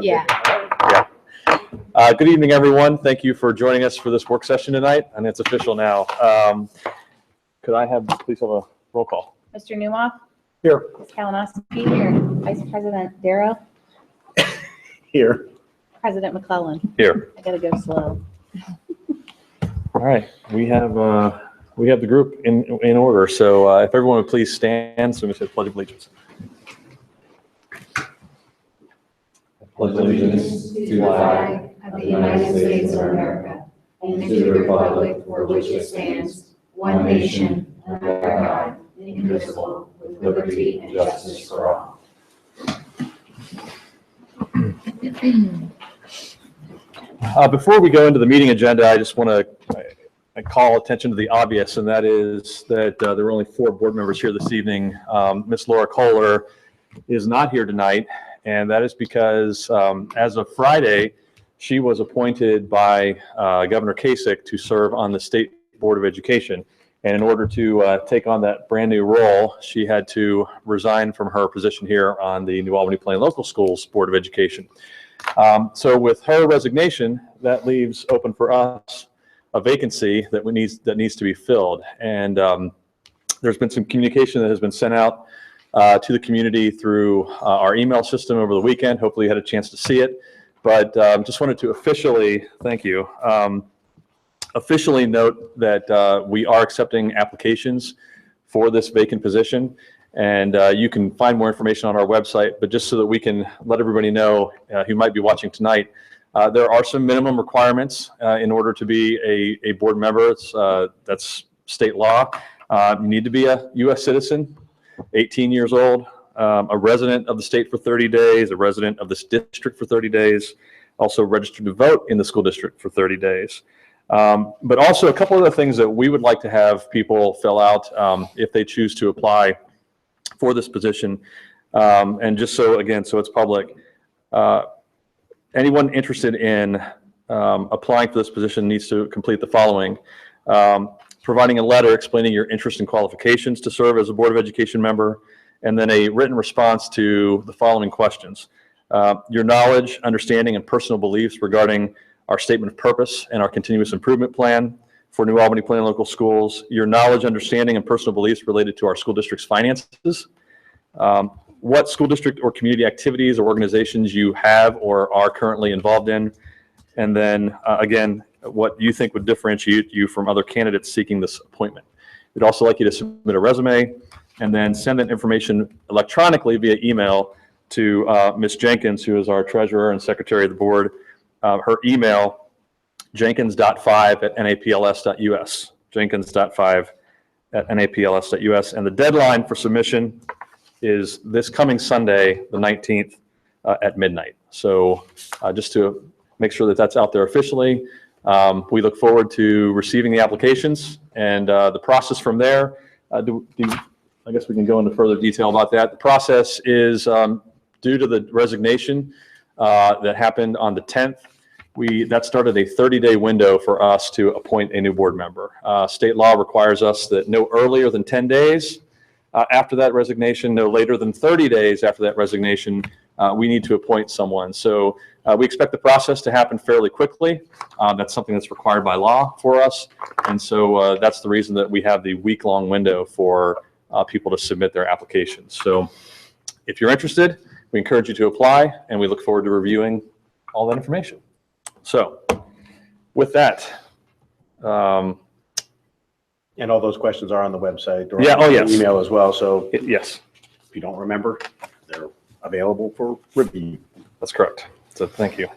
Yeah. Yeah. Good evening, everyone. Thank you for joining us for this work session tonight, and it's official now. Could I please have a roll call? Mr. Newmoff? Here. Ms. Kalinowski? Here. Vice President Darrow? Here. President McClellan? Here. I gotta go slow. All right. We have the group in order. So if everyone would please stand, so we say Pledge of Allegiance. Pledge allegiance to the flag of the United States of America and to the republic for which it stands, one nation, under God, indivisible, with liberty and justice for all. Before we go into the meeting agenda, I just want to call attention to the obvious, and that is that there are only 4 board members here this evening. Ms. Laura Kohler is not here tonight, and that is because as of Friday, she was appointed by Governor Kasich to serve on the State Board of Education. And in order to take on that brand new role, she had to resign from her position here on the New Albany Plain Local Schools Board of Education. So with her resignation, that leaves open for us a vacancy that needs to be filled. And there's been some communication that has been sent out to the community through our email system over the weekend. Hopefully you had a chance to see it, but just wanted to officially, thank you, officially note that we are accepting applications for this vacant position. And you can find more information on our website, but just so that we can let everybody know who might be watching tonight, there are some minimum requirements in order to be a board member. That's state law. You need to be a U.S. citizen, 18 years old, a resident of the state for 30 days, a resident of this district for 30 days, also registered to vote in the school district for 30 days. But also a couple of other things that we would like to have people fill out if they choose to apply for this position. And just so, again, so it's public, anyone interested in applying for this position needs to complete the following. Providing a letter explaining your interest and qualifications to serve as a Board of Education member, and then a written response to the following questions. Your knowledge, understanding, and personal beliefs regarding our statement of purpose and our continuous improvement plan for New Albany Plain Local Schools, your knowledge, understanding, and personal beliefs related to our school district's finances, what school district or community activities or organizations you have or are currently involved in, and then again, what you think would differentiate you from other candidates seeking this appointment. We'd also like you to submit a resume and then send that information electronically via email to Ms. Jenkins, who is our treasurer and secretary of the board. Her email, jenkins.5@napls.us, jenkins.5@napls.us. And the deadline for submission is this coming Sunday, the 19th at midnight. So just to make sure that that's out there officially, we look forward to receiving the applications and the process from there. I guess we can go into further detail about that. The process is due to the resignation that happened on the 10th. That started a 30-day window for us to appoint a new board member. State law requires us that no earlier than 10 days after that resignation, no later than 30 days after that resignation, we need to appoint someone. So we expect the process to happen fairly quickly. That's something that's required by law for us. And so that's the reason that we have the week-long window for people to submit their applications. So if you're interested, we encourage you to apply, and we look forward to reviewing all that information. So with that, And all those questions are on the website or Yeah, oh, yes. email as well. So yes, if you don't remember, they're available for review. that's correct. So thank you.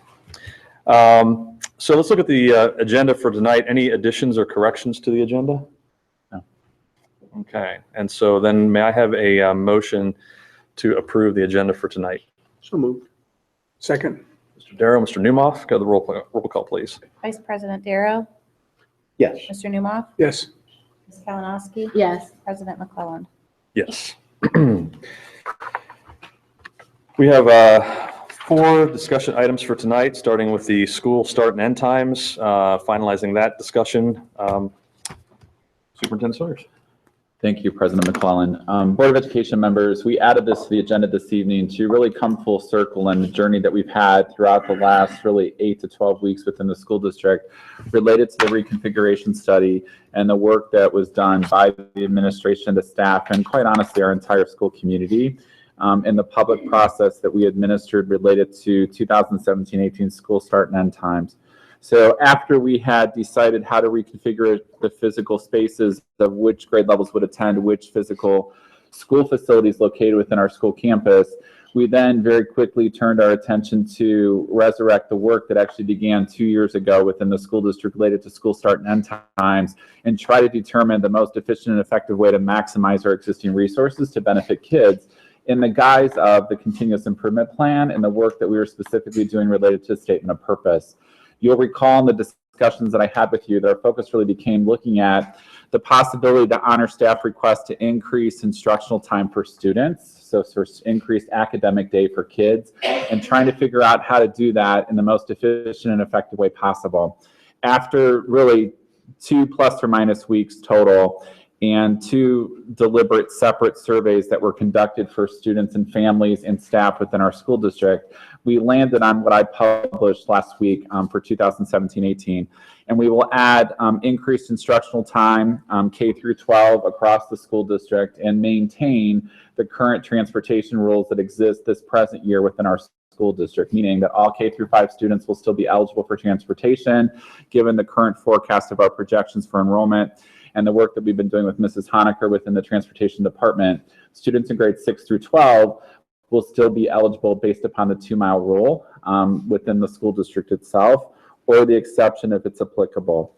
So let's look at the agenda for tonight. Any additions or corrections to the agenda? No. Okay. And so then may I have a motion to approve the agenda for tonight? So moved. Second. Mr. Darrow, Mr. Newmoff, go to the roll call, please. Vice President Darrow? Yes. Mr. Newmoff? Yes. Ms. Kalinowski? Yes. President McClellan? Yes. We have 4 discussion items for tonight, starting with the school start and end times, finalizing that discussion. Superintendent Sawyers. Thank you, President McClellan. Board of Education members, we added this to the agenda this evening to really come full circle in the journey that we've had throughout the last really 8 to 12 weeks within the school district related to the reconfiguration study and the work that was done by the administration, the staff, and quite honestly, our entire school community in the public process that we administered related to 2017-18 school start and end times. So after we had decided how to reconfigure the physical spaces of which grade levels would attend which physical school facilities located within our school campus, we then very quickly turned our attention to resurrect the work that actually began 2 years ago within the school district related to school start and end times and try to determine the most efficient and effective way to maximize our existing resources to benefit kids in the guise of the continuous improvement plan and the work that we were specifically doing related to statement of purpose. You'll recall in the discussions that I had with you that our focus really became looking at the possibility to honor staff requests to increase instructional time for students, so increased academic day for kids, and trying to figure out how to do that in the most efficient and effective way possible. After really 2 plus or minus weeks total, and 2 deliberate separate surveys that were conducted for students and families and staff within our school district, we landed on what I published last week for 2017-18. And we will add increased instructional time, K through 12 across the school district, and maintain the current transportation rules that exist this present year within our school district, meaning that all K through 5 students will still be eligible for transportation, given the current forecast of our projections for enrollment and the work that we've been doing with Mrs. Honaker within the transportation department. Students in grades 6 through 12 will still be eligible based upon the 2-mile rule within the school district itself, or the exception if it's applicable.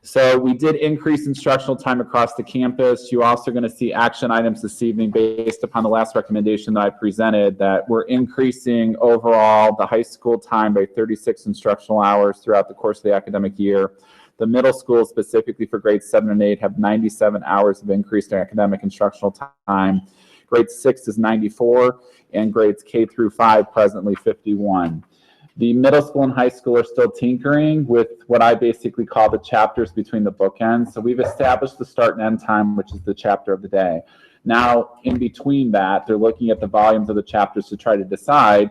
So we did increase instructional time across the campus. You're also going to see action items this evening based upon the last recommendation that I presented, that we're increasing overall the high school time by 36 instructional hours throughout the course of the academic year. The middle school, specifically for grades 7 and 8, have 97 hours of increased academic instructional time. Grade 6 is 94, and grades K through 5 presently 51. The middle school and high school are still tinkering with what I basically call the chapters between the bookends. So we've established the start and end time, which is the chapter of the day. Now, in between that, they're looking at the volumes of the chapters to try to decide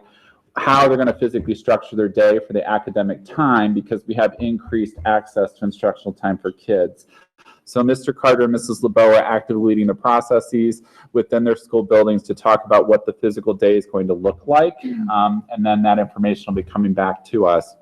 how they're going to physically structure their day for the academic time, because we have increased access to instructional time for kids. So Mr. Carter and Mrs. LeBeau are actively leading the processes within their school buildings to talk about what the physical day is going to look like, and then that information will be coming back to us.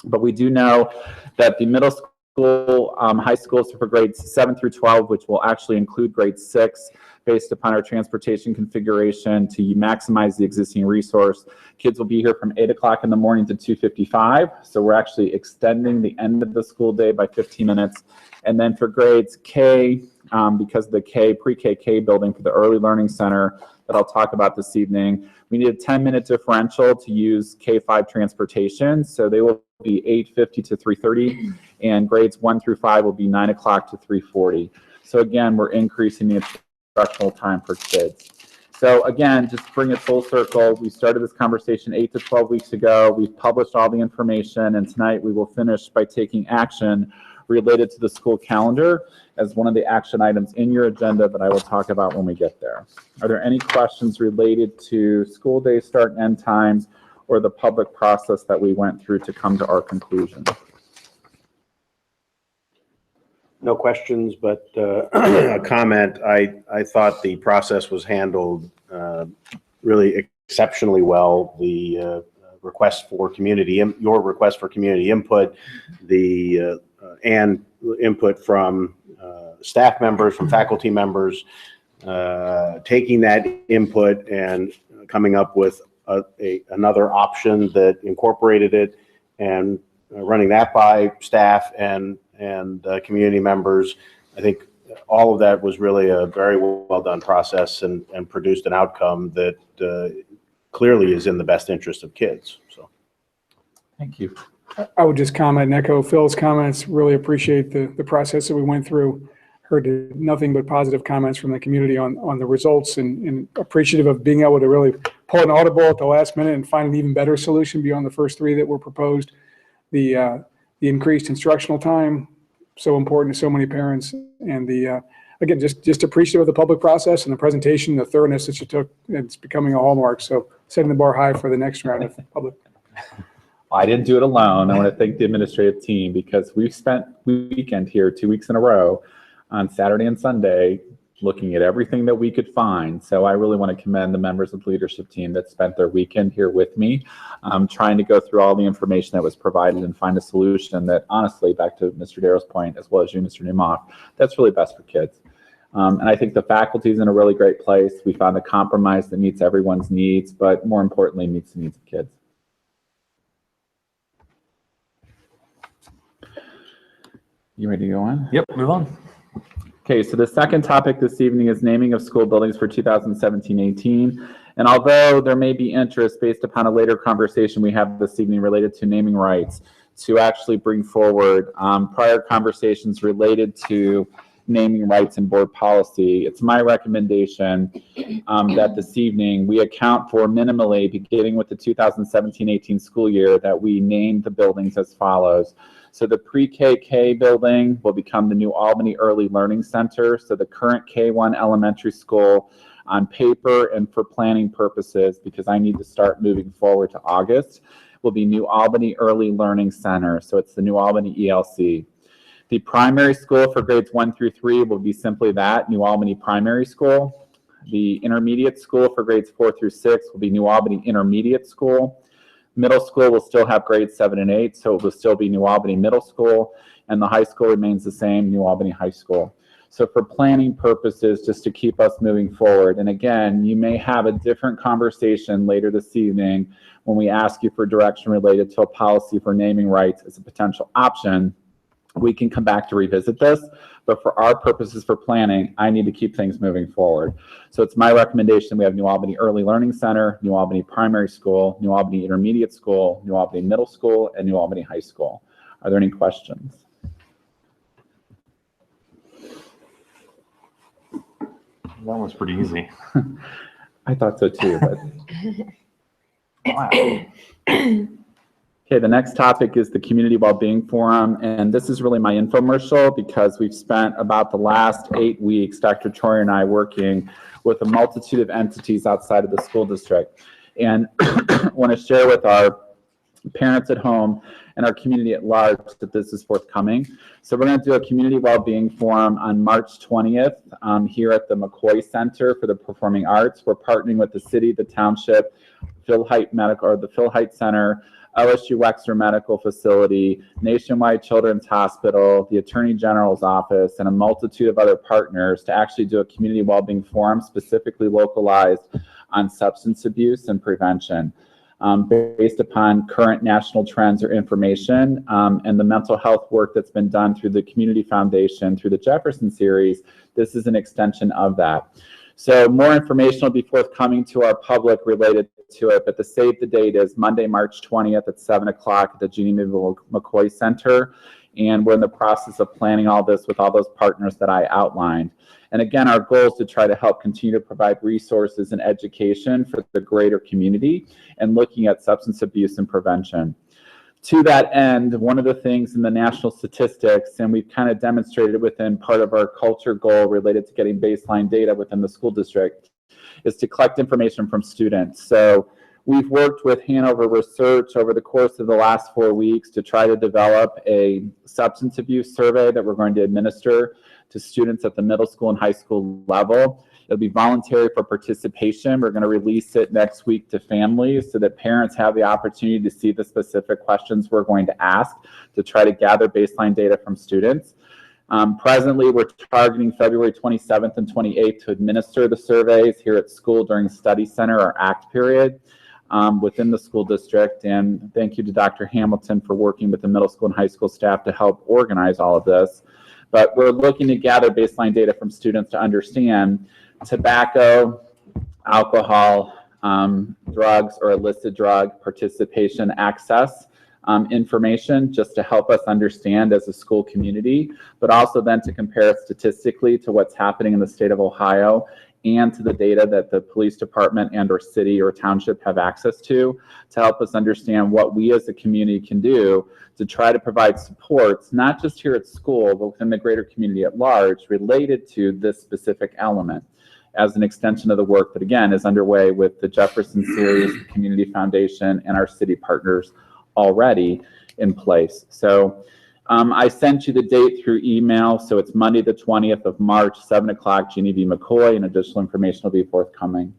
But we do know that the middle school, high schools for grades 7 through 12, which will actually include grade 6, based upon our transportation configuration to maximize the existing resource. Kids will be here from 8 o'clock in the morning to 2:55. So we're actually extending the end of the school day by 15 minutes. And then for grades K, because of the pre-K building for the Early Learning Center that I'll talk about this evening, we need a 10-minute differential to use K5 transportation. So they will be 8:50 to 3:30, and grades 1 through 5 will be 9 o'clock to 3:40. So again, we're increasing the instructional time for kids. So again, just to bring it full circle, we started this conversation 8 to 12 weeks ago. We've published all the information, and tonight we will finish by taking action related to the school calendar as one of the action items in your agenda that I will talk about when we get there. Are there any questions related to school day start and end times or the public process that we went through to come to our conclusion? No questions, but a comment. I thought the process was handled really exceptionally well. The request for your request for community input, and input from staff members, from faculty members, taking that input and coming up with another option that incorporated it, and running that by staff and community members. I think all of that was really a very well done process and produced an outcome that clearly is in the best interest of kids. So, Thank you. I would just comment and echo Phil's comments. Really appreciate the process that we went through. Heard nothing but positive comments from the community on the results, and appreciative of being able to really pull an audible at the last minute and find an even better solution beyond the first 3 that were proposed. The increased instructional time, so important to so many parents, and the again, just appreciative of the public process and the presentation, the thoroughness that you took. It's becoming a hallmark. So setting the bar high for the next round of public. I didn't do it alone. I want to thank the administrative team because we've spent weekend here 2 weeks in a row on Saturday and Sunday looking at everything that we could find. So I really want to commend the members of the leadership team that spent their weekend here with me, trying to go through all the information that was provided and find a solution that, honestly, back to Mr. Darrow's point, as well as you, Mr. Newmoff, that's really best for kids. And I think the faculty is in a really great place. We found a compromise that meets everyone's needs, but more importantly, meets the needs of kids. You ready to go on? Yep, move on. Okay, so the second topic this evening is naming of school buildings for 2017-18. And although there may be interest based upon a later conversation we have this evening related to naming rights, to actually bring forward prior conversations related to naming rights and board policy, it's my recommendation that this evening we account for minimally, beginning with the 2017-18 school year, that we name the buildings as follows. So the pre-KK building will become the New Albany Early Learning Center. So the current K1 elementary school, on paper and for planning purposes, because I need to start moving forward to August, will be New Albany Early Learning Center. So it's the New Albany ELC. The primary school for grades 1 through 3 will be simply that, New Albany Primary School. The intermediate school for grades 4 through 6 will be New Albany Intermediate School. Middle school will still have grades 7 and 8, so it will still be New Albany Middle School, and the high school remains the same, New Albany High School. So for planning purposes, just to keep us moving forward, and again, you may have a different conversation later this evening when we ask you for direction related to a policy for naming rights as a potential option. We can come back to revisit this, but for our purposes for planning, I need to keep things moving forward. So it's my recommendation we have New Albany Early Learning Center, New Albany Primary School, New Albany Intermediate School, New Albany Middle School, and New Albany High School. Are there any questions? That one's pretty easy. I thought so too, but. Wow. Okay, the next topic is the Community Wellbeing Forum, and this is really my infomercial because we've spent about the last 8 weeks, Dr. Troyer and I, working with a multitude of entities outside of the school district, and want to share with our parents at home and our community at large that this is forthcoming. So we're going to do a Community Wellbeing Forum on March 20th here at the McCoy Center for the Performing Arts. We're partnering with the city, the township, Phil Height Medical, or the Phil Height Center, LSU Wexner Medical Facility, Nationwide Children's Hospital, the Attorney General's Office, and a multitude of other partners to actually do a community wellbeing forum specifically localized on substance abuse and prevention. Based upon current national trends or information and the mental health work that's been done through the Community Foundation, through the Jefferson Series, this is an extension of that. So more information will be forthcoming to our public related to it, but the save the date is Monday, March 20th at 7 o'clock at the Jeannie McCoy Center. And we're in the process of planning all this with all those partners that I outlined. And again, our goal is to try to help continue to provide resources and education for the greater community and looking at substance abuse and prevention. To that end, one of the things in the national statistics, and we've kind of demonstrated within part of our culture goal related to getting baseline data within the school district, is to collect information from students. So we've worked with Hanover Research over the course of the last 4 weeks to try to develop a substance abuse survey that we're going to administer to students at the middle school and high school level. It'll be voluntary for participation. We're going to release it next week to families so that parents have the opportunity to see the specific questions we're going to ask to try to gather baseline data from students. Presently, we're targeting February 27th and 28th to administer the surveys here at school during study center or ACT period within the school district. And thank you to Dr. Hamilton for working with the middle school and high school staff to help organize all of this. But we're looking to gather baseline data from students to understand tobacco, alcohol, drugs or illicit drug participation access information, just to help us understand as a school community, but also then to compare it statistically to what's happening in the state of Ohio and to the data that the police department and or city or township have access to help us understand what we as a community can do to try to provide supports, not just here at school, but within the greater community at large, related to this specific element, as an extension of the work that, again, is underway with the Jefferson Series Community Foundation and our city partners already in place. So I sent you the date through email, so it's Monday the 20th of March, 7 o'clock, Jeannie V. McCoy, and additional information will be forthcoming.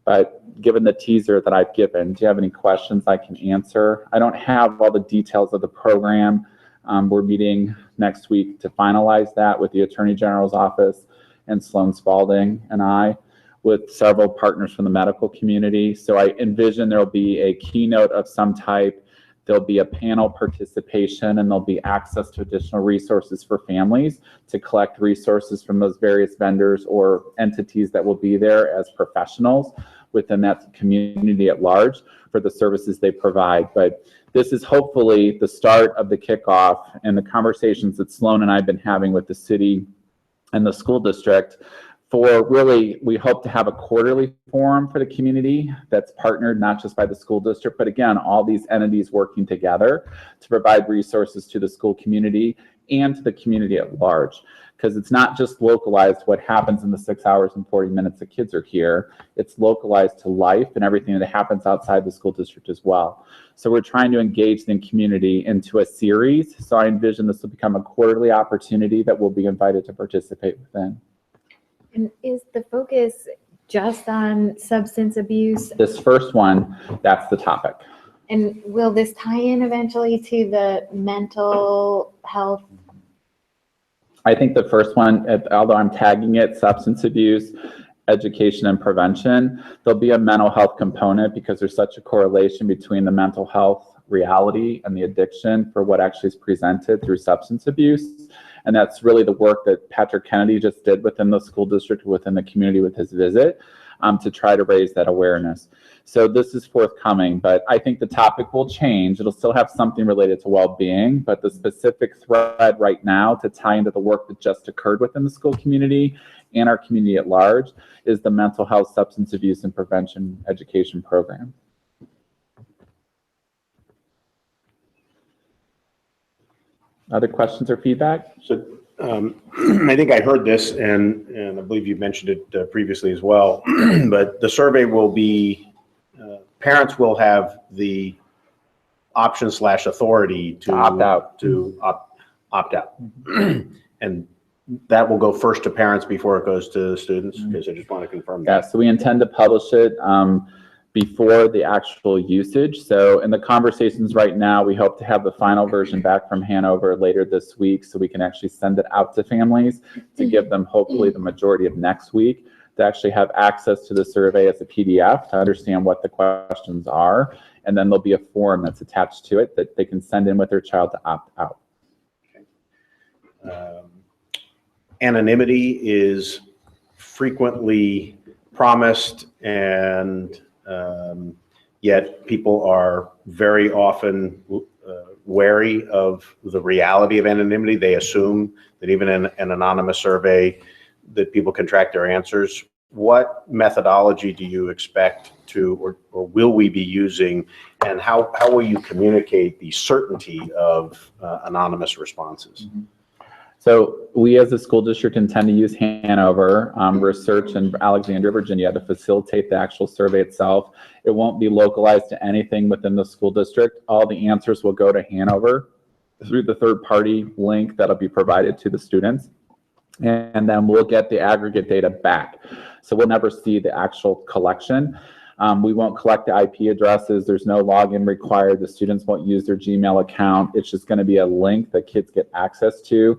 But given the teaser that I've given, do you have any questions I can answer? I don't have all the details of the program. We're meeting next week to finalize that with the Attorney General's office and Sloan Spalding and I, with several partners from the medical community. So I envision there'll be a keynote of some type. There'll be a panel participation, and there'll be access to additional resources for families to collect resources from those various vendors or entities that will be there as professionals within that community at large for the services they provide. But this is hopefully the start of the kickoff and the conversations that Sloan and I have been having with the city and the school district for really, we hope to have a quarterly forum for the community that's partnered not just by the school district, but again, all these entities working together to provide resources to the school community and to the community at large. Because it's not just localized what happens in the 6 hours and 40 minutes the kids are here, it's localized to life and everything that happens outside the school district as well. So we're trying to engage the community into a series. So I envision this will become a quarterly opportunity that we'll be invited to participate within. And is the focus just on substance abuse? This first one, that's the topic. And will this tie in eventually to the mental health? I think the first one, although I'm tagging it substance abuse, education and prevention, there'll be a mental health component because there's such a correlation between the mental health reality and the addiction for what actually is presented through substance abuse. And that's really the work that Patrick Kennedy just did within the school district, within the community with his visit, to try to raise that awareness. So this is forthcoming, but I think the topic will change. It'll still have something related to well-being, but the specific thread right now to tie into the work that just occurred within the school community and our community at large is the mental health, substance abuse, and prevention education program. Other questions or feedback? So I think I heard this, and I believe you mentioned it previously as well, but the survey will be, parents will have the option / authority to opt out. Opt out. And that will go first to parents before it goes to students, because I just want to confirm Yeah, that. so we intend to publish it before the actual usage. So in the conversations right now, we hope to have the final version back from Hanover later this week so we can actually send it out to families to give them hopefully the majority of next week to actually have access to the survey as a PDF to understand what the questions are. And then there'll be a form that's attached to it that they can send in with their child to opt out. Anonymity is frequently promised, and yet people are very often wary of the reality of anonymity. They assume that even in an anonymous survey that people can track their answers. What methodology do you expect to, or will we be using, and how will you communicate the certainty of anonymous responses? So we as a school district intend to use Hanover Research in Alexandria, Virginia to facilitate the actual survey itself. It won't be localized to anything within the school district. All the answers will go to Hanover through the third-party link that'll be provided to the students. And then we'll get the aggregate data back. So we'll never see the actual collection. We won't collect the IP addresses. There's no login required. The students won't use their Gmail account. It's just going to be a link that kids get access to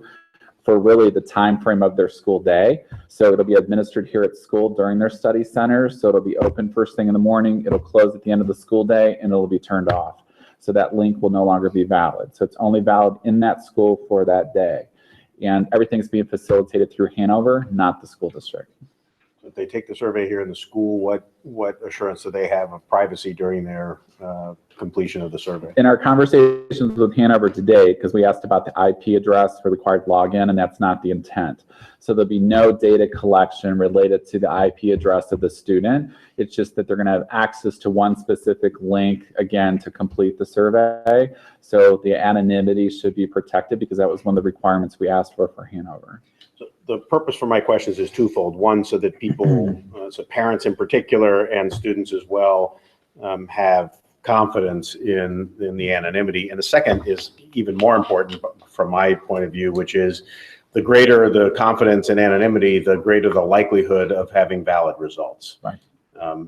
for really the time frame of their school day. So it'll be administered here at school during their study centers. So it'll be open first thing in the morning. It'll close at the end of the school day, and it'll be turned off. So that link will no longer be valid. So it's only valid in that school for that day. And everything's being facilitated through Hanover, not the school district. If they take the survey here in the school, what assurance do they have of privacy during their completion of the survey? In our conversations with Hanover today, because we asked about the IP address for required login, and that's not the intent. So there'll be no data collection related to the IP address of the student. It's just that they're going to have access to one specific link, again, to complete the survey. So the anonymity should be protected because that was one of the requirements we asked for Hanover. So the purpose for my questions is twofold. One, so that people, so parents in particular and students as well, have confidence in the anonymity. And the second is even more important from my point of view, which is the greater the confidence and anonymity, the greater the likelihood of having valid results. Right.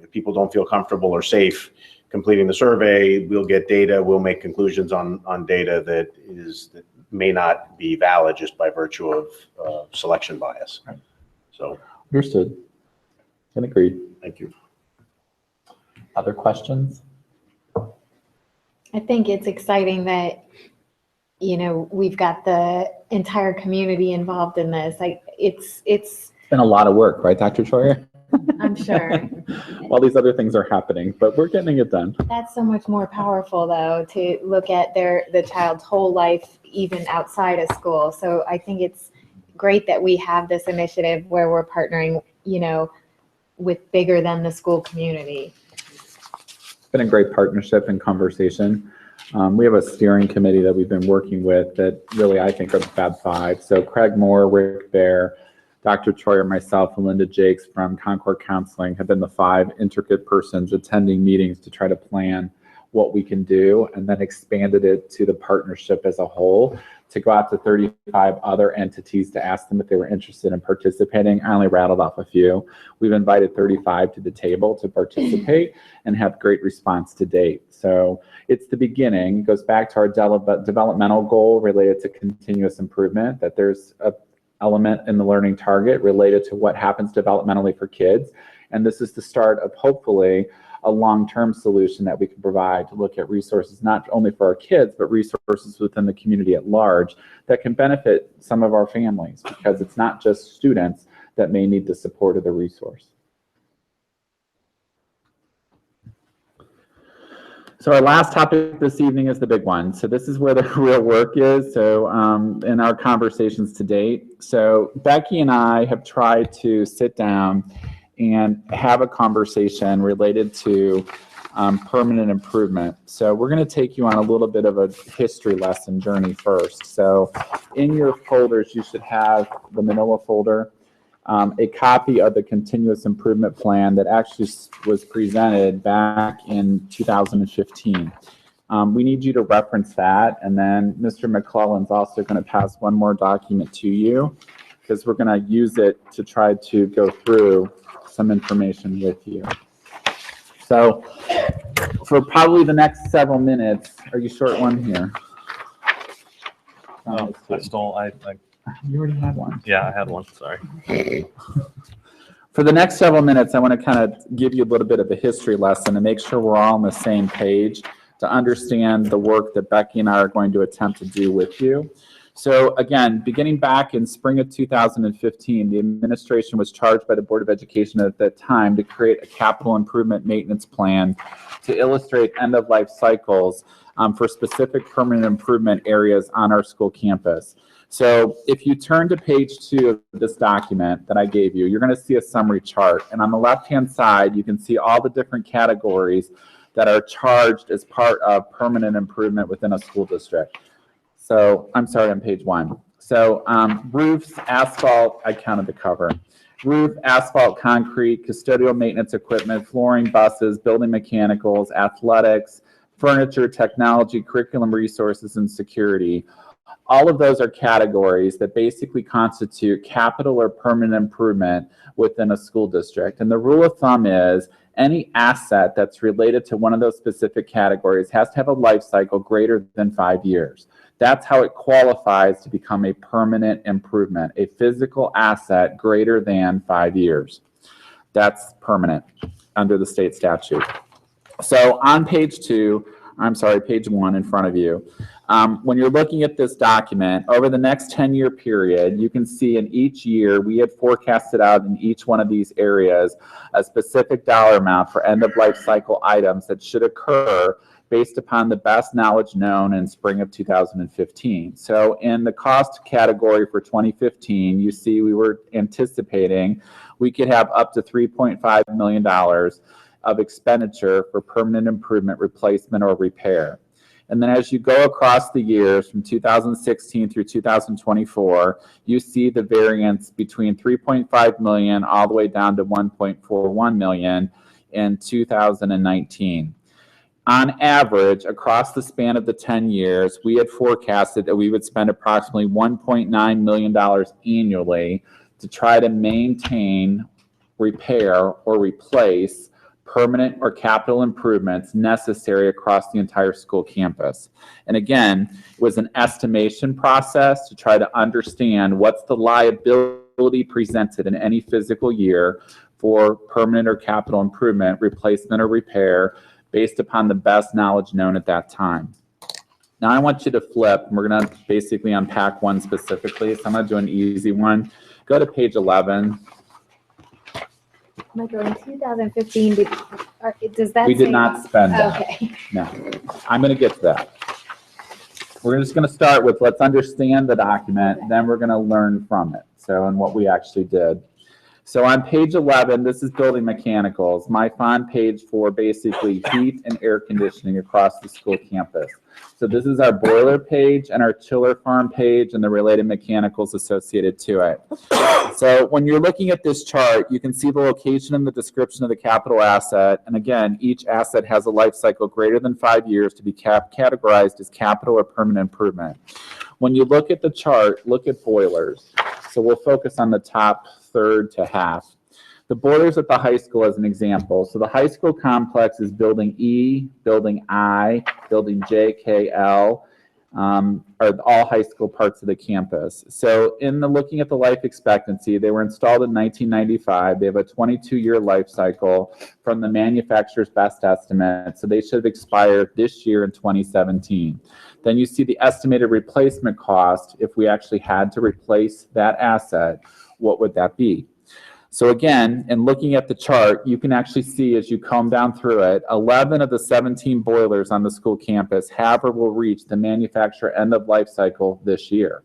If people don't feel comfortable or safe completing the survey, we'll get data, we'll make conclusions on data that may not be valid just by virtue of selection bias. Right. So, Understood. And agreed. thank you. Other questions? I think it's exciting that, we've got the entire community involved in this. It's Been a lot of work, right, Dr. Troyer? I'm sure. While these other things are happening, but we're getting it done. That's so much more powerful, though, to look at the child's whole life, even outside of school. So I think it's great that we have this initiative where we're partnering, with bigger than the school community. It's been a great partnership and conversation. We have a steering committee that we've been working with that really I think are the Fab Five. So Craig Moore, Rick Bear, Dr. Troyer, myself, and Linda Jakes from Concord Counseling have been the 5 intricate persons attending meetings to try to plan what we can do, and then expanded it to the partnership as a whole to go out to 35 other entities to ask them if they were interested in participating. I only rattled off a few. We've invited 35 to the table to participate and have great response to date. So it's the beginning. It goes back to our developmental goal related to continuous improvement, that there's a element in the learning target related to what happens developmentally for kids. And this is the start of hopefully a long-term solution that we can provide to look at resources, not only for our kids, but resources within the community at large that can benefit some of our families, because it's not just students that may need the support of the resource. So our last topic this evening is the big one. So this is where the real work is. So in our conversations to date, so Becky and I have tried to sit down and have a conversation related to permanent improvement. So we're going to take you on a little bit of a history lesson journey first. So in your folders, you should have the manila folder, a copy of the continuous improvement plan that actually was presented back in 2015. We need you to reference that, and then Mr. McClellan's also going to pass one more document to you because we're going to use it to try to go through some information with you. So for probably the next several minutes, are you short one here? I stole, You already had one. yeah, I had one, sorry. For the next several minutes, I want to kind of give you a little bit of a history lesson and make sure we're all on the same page to understand the work that Becky and I are going to attempt to do with you. So again, beginning back in spring of 2015, the administration was charged by the Board of Education at that time to create a capital improvement maintenance plan to illustrate end-of-life cycles for specific permanent improvement areas on our school campus. So if you turn to page 2 of this document that I gave you, you're going to see a summary chart. And on the left-hand side, you can see all the different categories that are charged as part of permanent improvement within a school district. So I'm sorry, on page 1. So roofs, asphalt, I counted the cover. Roof, asphalt, concrete, custodial maintenance equipment, flooring, buses, building mechanicals, athletics, furniture, technology, curriculum resources, and security. All of those are categories that basically constitute capital or permanent improvement within a school district. And the rule of thumb is any asset that's related to one of those specific categories has to have a life cycle greater than 5 years. That's how it qualifies to become a permanent improvement, a physical asset greater than 5 years. That's permanent under the state statute. So on page 2, I'm sorry, page 1 in front of you, When you're looking at this document, over the next 10-year period, you can see in each year, we had forecasted out in each one of these areas a specific dollar amount for end-of-life cycle items that should occur based upon the best knowledge known in spring of 2015. So in the cost category for 2015, you see we were anticipating we could have up to $3.5 million of expenditure for permanent improvement, replacement, or repair. And then as you go across the years from 2016 through 2024, you see the variance between 3.5 million all the way down to 1.41 million in 2019. On average, across the span of the 10 years, we had forecasted that we would spend approximately $1.9 million annually to try to maintain, repair, or replace permanent or capital improvements necessary across the entire school campus. And again, it was an estimation process to try to understand what's the liability presented in any physical year for permanent or capital improvement, replacement, or repair based upon the best knowledge known at that time. Now I want you to flip, and we're going to basically unpack one specifically, so I'm going to do an easy one. Go to page 11. Michael, in 2015, does that We say? did not spend that. Okay. No, I'm going to get to that. We're just going to start with let's understand the document, then we're going to learn from it. So, and what we actually did. So on page 11, this is building mechanicals, my fond page for basically heat and air conditioning across the school campus. So this is our boiler page and our chiller farm page and the related mechanicals associated to it. So when you're looking at this chart, you can see the location and the description of the capital asset. And again, each asset has a life cycle greater than 5 years to be categorized as capital or permanent improvement. When you look at the chart, look at boilers. So we'll focus on the top third to half. The boilers at the high school as an example. So the high school complex is building E, building I, building J, K, L, are all high school parts of the campus. So in the looking at the life expectancy, they were installed in 1995. They have a 22-year life cycle from the manufacturer's best estimate. So they should have expired this year in 2017. Then you see the estimated replacement cost. If we actually had to replace that asset, what would that be? So again, in looking at the chart, you can actually see as you comb down through it, 11 of the 17 boilers on the school campus have or will reach the manufacturer end of life cycle this year.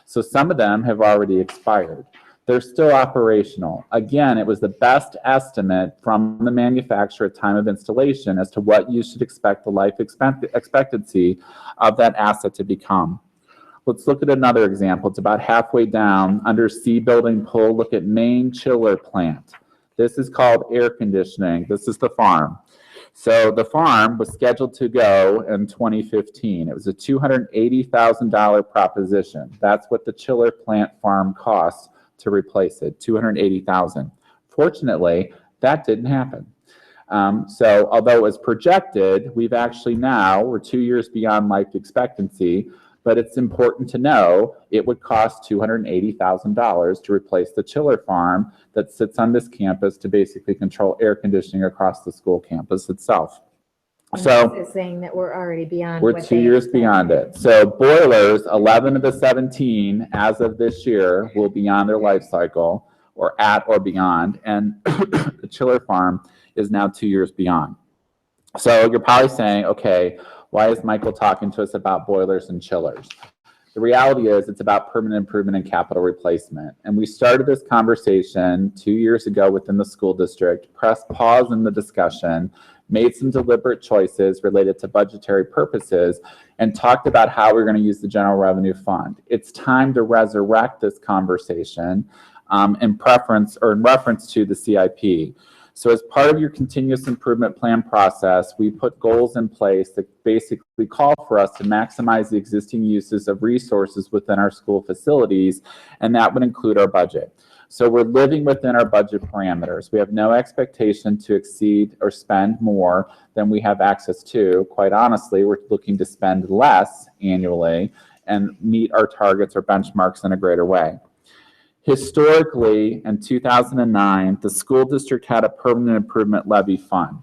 So some of them have already expired. They're still operational. Again, it was the best estimate from the manufacturer at time of installation as to what you should expect the life expectancy of that asset to become. Let's look at another example. It's about halfway down under C building pool. Look at main chiller plant. This is called air conditioning. This is the farm. So the farm was scheduled to go in 2015. It was a $280,000 proposition. That's what the chiller plant farm costs to replace it, $280,000. Fortunately, that didn't happen. So although it was projected, we've actually now, we're 2 years beyond life expectancy, but it's important to know it would cost $280,000 to replace the chiller farm that sits on this campus to basically control air conditioning across the school campus itself. So It's saying that we're already beyond. we're what 2 they years expected. beyond it. So boilers, 11 of the 17 as of this year will be on their life cycle or at or beyond. And the chiller farm is now 2 years beyond. So you're probably saying, okay, why is Michael talking to us about boilers and chillers? The reality is it's about permanent improvement and capital replacement. And we started this conversation 2 years ago within the school district, pressed pause in the discussion, made some deliberate choices related to budgetary purposes, and talked about how we're going to use the general revenue fund. It's time to resurrect this conversation in reference to the CIP. So as part of your continuous improvement plan process, we put goals in place that basically call for us to maximize the existing uses of resources within our school facilities, and that would include our budget. So we're living within our budget parameters. We have no expectation to exceed or spend more than we have access to. Quite honestly, we're looking to spend less annually and meet our targets or benchmarks in a greater way. Historically, in 2009, the school district had a permanent improvement levy fund.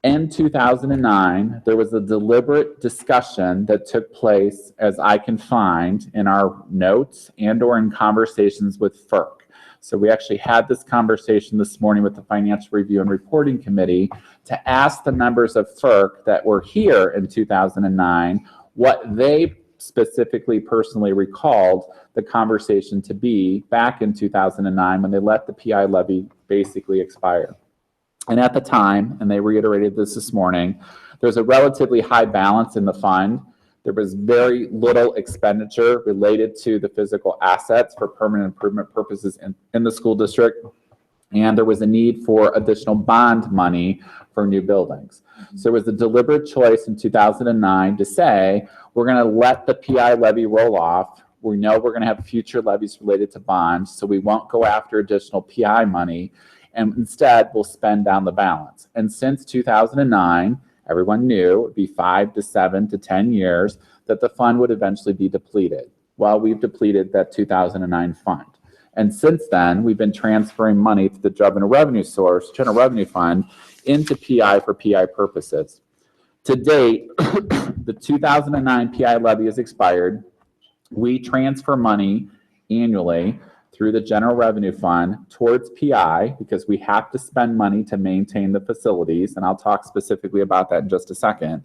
In 2009, there was a deliberate discussion that took place, as I can find, in our notes and or in conversations with FERC. So we actually had this conversation this morning with the Financial Review and Reporting Committee to ask the members of FERC that were here in 2009 what they specifically personally recalled the conversation to be back in 2009 when they let the PI levy basically expire. And at the time, and they reiterated this morning, there's a relatively high balance in the fund. There was very little expenditure related to the physical assets for permanent improvement purposes in the school district. And there was a need for additional bond money for new buildings. So it was a deliberate choice in 2009 to say, we're going to let the PI levy roll off. We know we're going to have future levies related to bonds, so we won't go after additional PI money, and instead we'll spend down the balance. And since 2009, everyone knew it would be 5 to 7 to 10 years that the fund would eventually be depleted. Well, we've depleted that 2009 fund. And since then, we've been transferring money to the General Revenue Fund into PI for PI purposes. To date, the 2009 PI levy has expired. We transfer money annually through the General Revenue Fund towards PI because we have to spend money to maintain the facilities, and I'll talk specifically about that in just a second.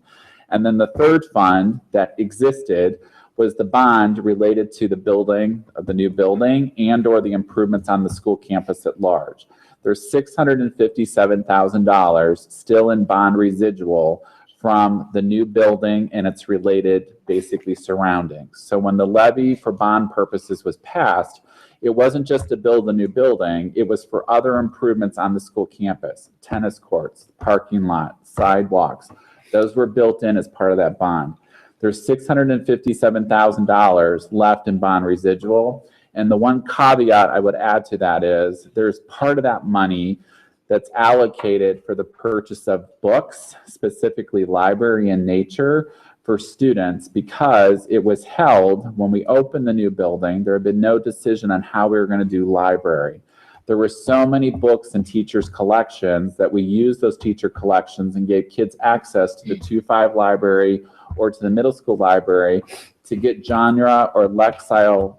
And then the third fund that existed was the bond related to the building of the new building and or the improvements on the school campus at large. There's $657,000 still in bond residual from the new building and its related basically surroundings. So when the levy for bond purposes was passed, it wasn't just to build a new building, it was for other improvements on the school campus, tennis courts, parking lot, sidewalks. Those were built in as part of that bond. There's $657,000 left in bond residual. And the one caveat I would add to that is there's part of that money that's allocated for the purchase of books, specifically library and nature, for students because it was held when we opened the new building. There had been no decision on how we were going to do library. There were so many books and teachers' collections that we used those teacher collections and gave kids access to the 2-5 library or to the middle school library to get genre or Lexile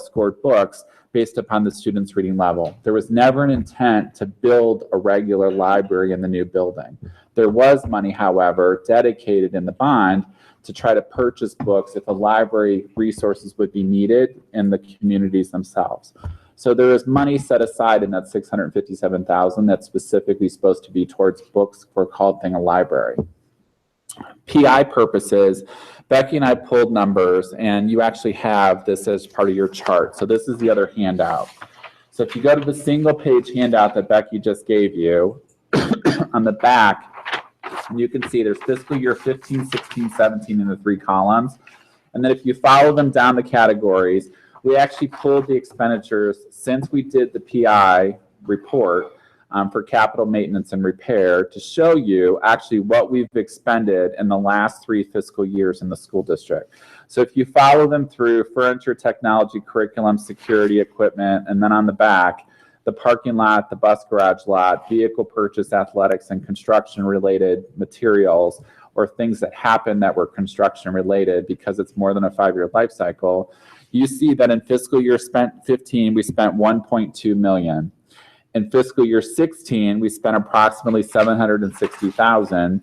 scored books based upon the student's reading level. There was never an intent to build a regular library in the new building. There was money, however, dedicated in the bond to try to purchase books if a library resources would be needed in the communities themselves. So there is money set aside in that $657,000 that's specifically supposed to be towards books for called thing a library. PI purposes, Becky and I pulled numbers, and you actually have this as part of your chart. So this is the other handout. So if you go to the single page handout that Becky just gave you, on the back, you can see there's fiscal year 15, 16, 17 in the 3 columns. And then if you follow them down the categories, we actually pulled the expenditures since we did the PI report for capital maintenance and repair to show you actually what we've expended in the last 3 fiscal years in the school district. So if you follow them through furniture, technology, curriculum, security, equipment, and then on the back, the parking lot, the bus garage lot, vehicle purchase, athletics, and construction related materials, or things that happen that were construction related because it's more than a 5-year life cycle, you see that in fiscal year 15, we spent $1.2 million. In fiscal year 16, we spent approximately $760,000.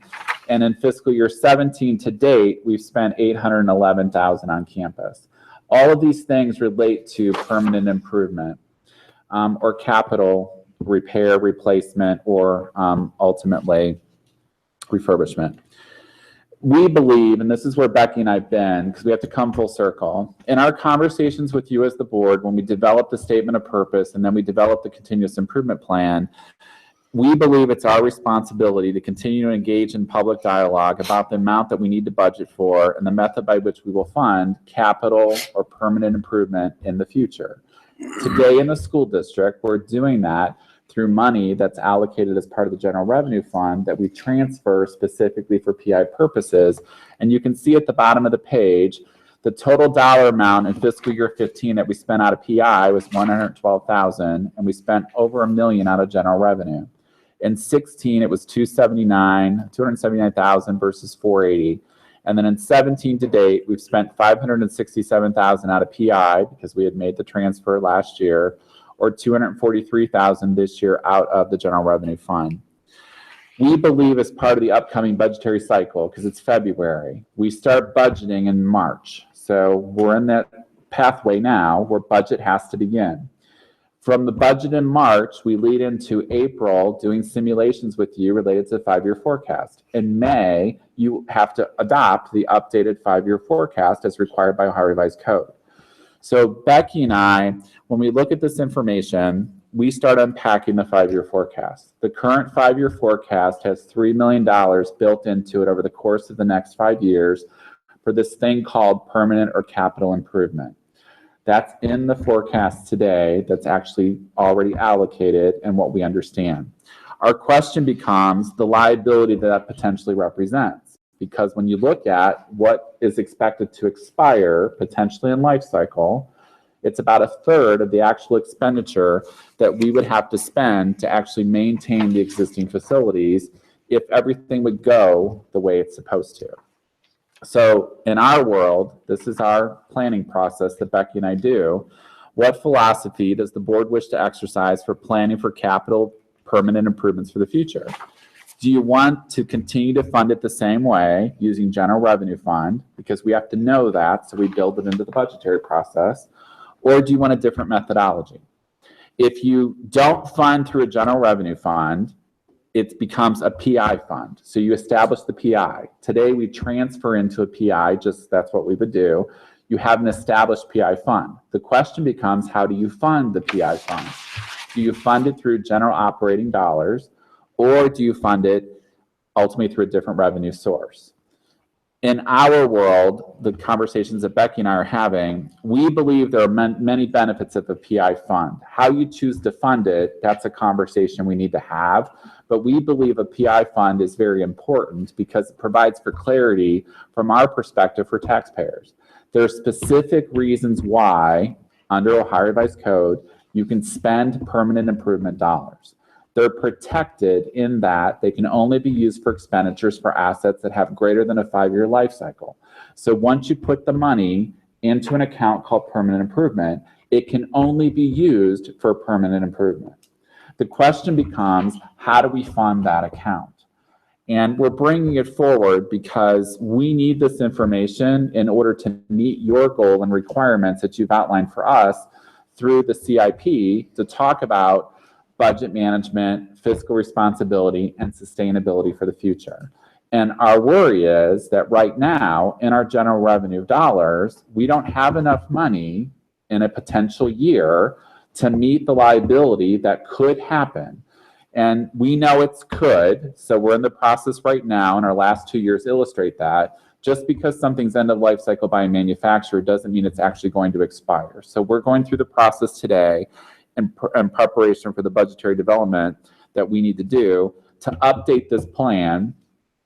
And in fiscal year 17 to date, we've spent $811,000 on campus. All of these things relate to permanent improvement or capital repair, replacement, or ultimately refurbishment. We believe, and this is where Becky and I have been, because we have to come full circle, in our conversations with you as the board, when we developed the statement of purpose and then we developed the continuous improvement plan, we believe it's our responsibility to continue to engage in public dialogue about the amount that we need to budget for and the method by which we will fund capital or permanent improvement in the future. Today in the school district, we're doing that through money that's allocated as part of the General Revenue Fund that we transfer specifically for PI purposes. And you can see at the bottom of the page, the total dollar amount in fiscal year 15 that we spent out of PI was $112,000, and we spent over $1 million out of general revenue. In 16, it was 279,000 versus 480. And then in 17 to date, we've spent 567,000 out of PI because we had made the transfer last year, or 243,000 this year out of the general revenue fund. We believe as part of the upcoming budgetary cycle, because it's February, we start budgeting in March. So we're in that pathway now where budget has to begin. From the budget in March, we lead into April doing simulations with you related to the 5-year forecast. In May, you have to adopt the updated 5-year forecast as required by Ohio Revised Code. So Becky and I, when we look at this information, we start unpacking the 5-year forecast. The current 5-year forecast has $3 million built into it over the course of the next 5 years for this thing called permanent or capital improvement. That's in the forecast today that's actually already allocated and what we understand. Our question becomes the liability that potentially represents, because when you look at what is expected to expire potentially in life cycle, it's about a third of the actual expenditure that we would have to spend to actually maintain the existing facilities if everything would go the way it's supposed to. So in our world, this is our planning process that Becky and I do. What philosophy does the board wish to exercise for planning for capital permanent improvements for the future? Do you want to continue to fund it the same way using general revenue fund, because we have to know that, so we build it into the budgetary process, or do you want a different methodology? If you don't fund through a general revenue fund, it becomes a PI fund. So you establish the PI. Today we transfer into a PI, just that's what we would do. You have an established PI fund. The question becomes, how do you fund the PI fund? Do you fund it through general operating dollars, or do you fund it ultimately through a different revenue source? In our world, the conversations that Becky and I are having, we believe there are many benefits of the PI fund. How you choose to fund it, that's a conversation we need to have. But we believe a PI fund is very important because it provides for clarity from our perspective for taxpayers. There are specific reasons why, under Ohio Revised Code, you can spend permanent improvement dollars. They're protected in that they can only be used for expenditures for assets that have greater than a 5-year life cycle. So once you put the money into an account called permanent improvement, it can only be used for permanent improvement. The question becomes, how do we fund that account? And we're bringing it forward because we need this information in order to meet your goal and requirements that you've outlined for us through the CIP to talk about budget management, fiscal responsibility, and sustainability for the future. And our worry is that right now, in our general revenue dollars, we don't have enough money in a potential year to meet the liability that could happen. And we know it's could, so we're in the process right now, and our last 2 years illustrate that. Just because something's end of life cycle by a manufacturer doesn't mean it's actually going to expire. So we're going through the process today in preparation for the budgetary development that we need to do to update this plan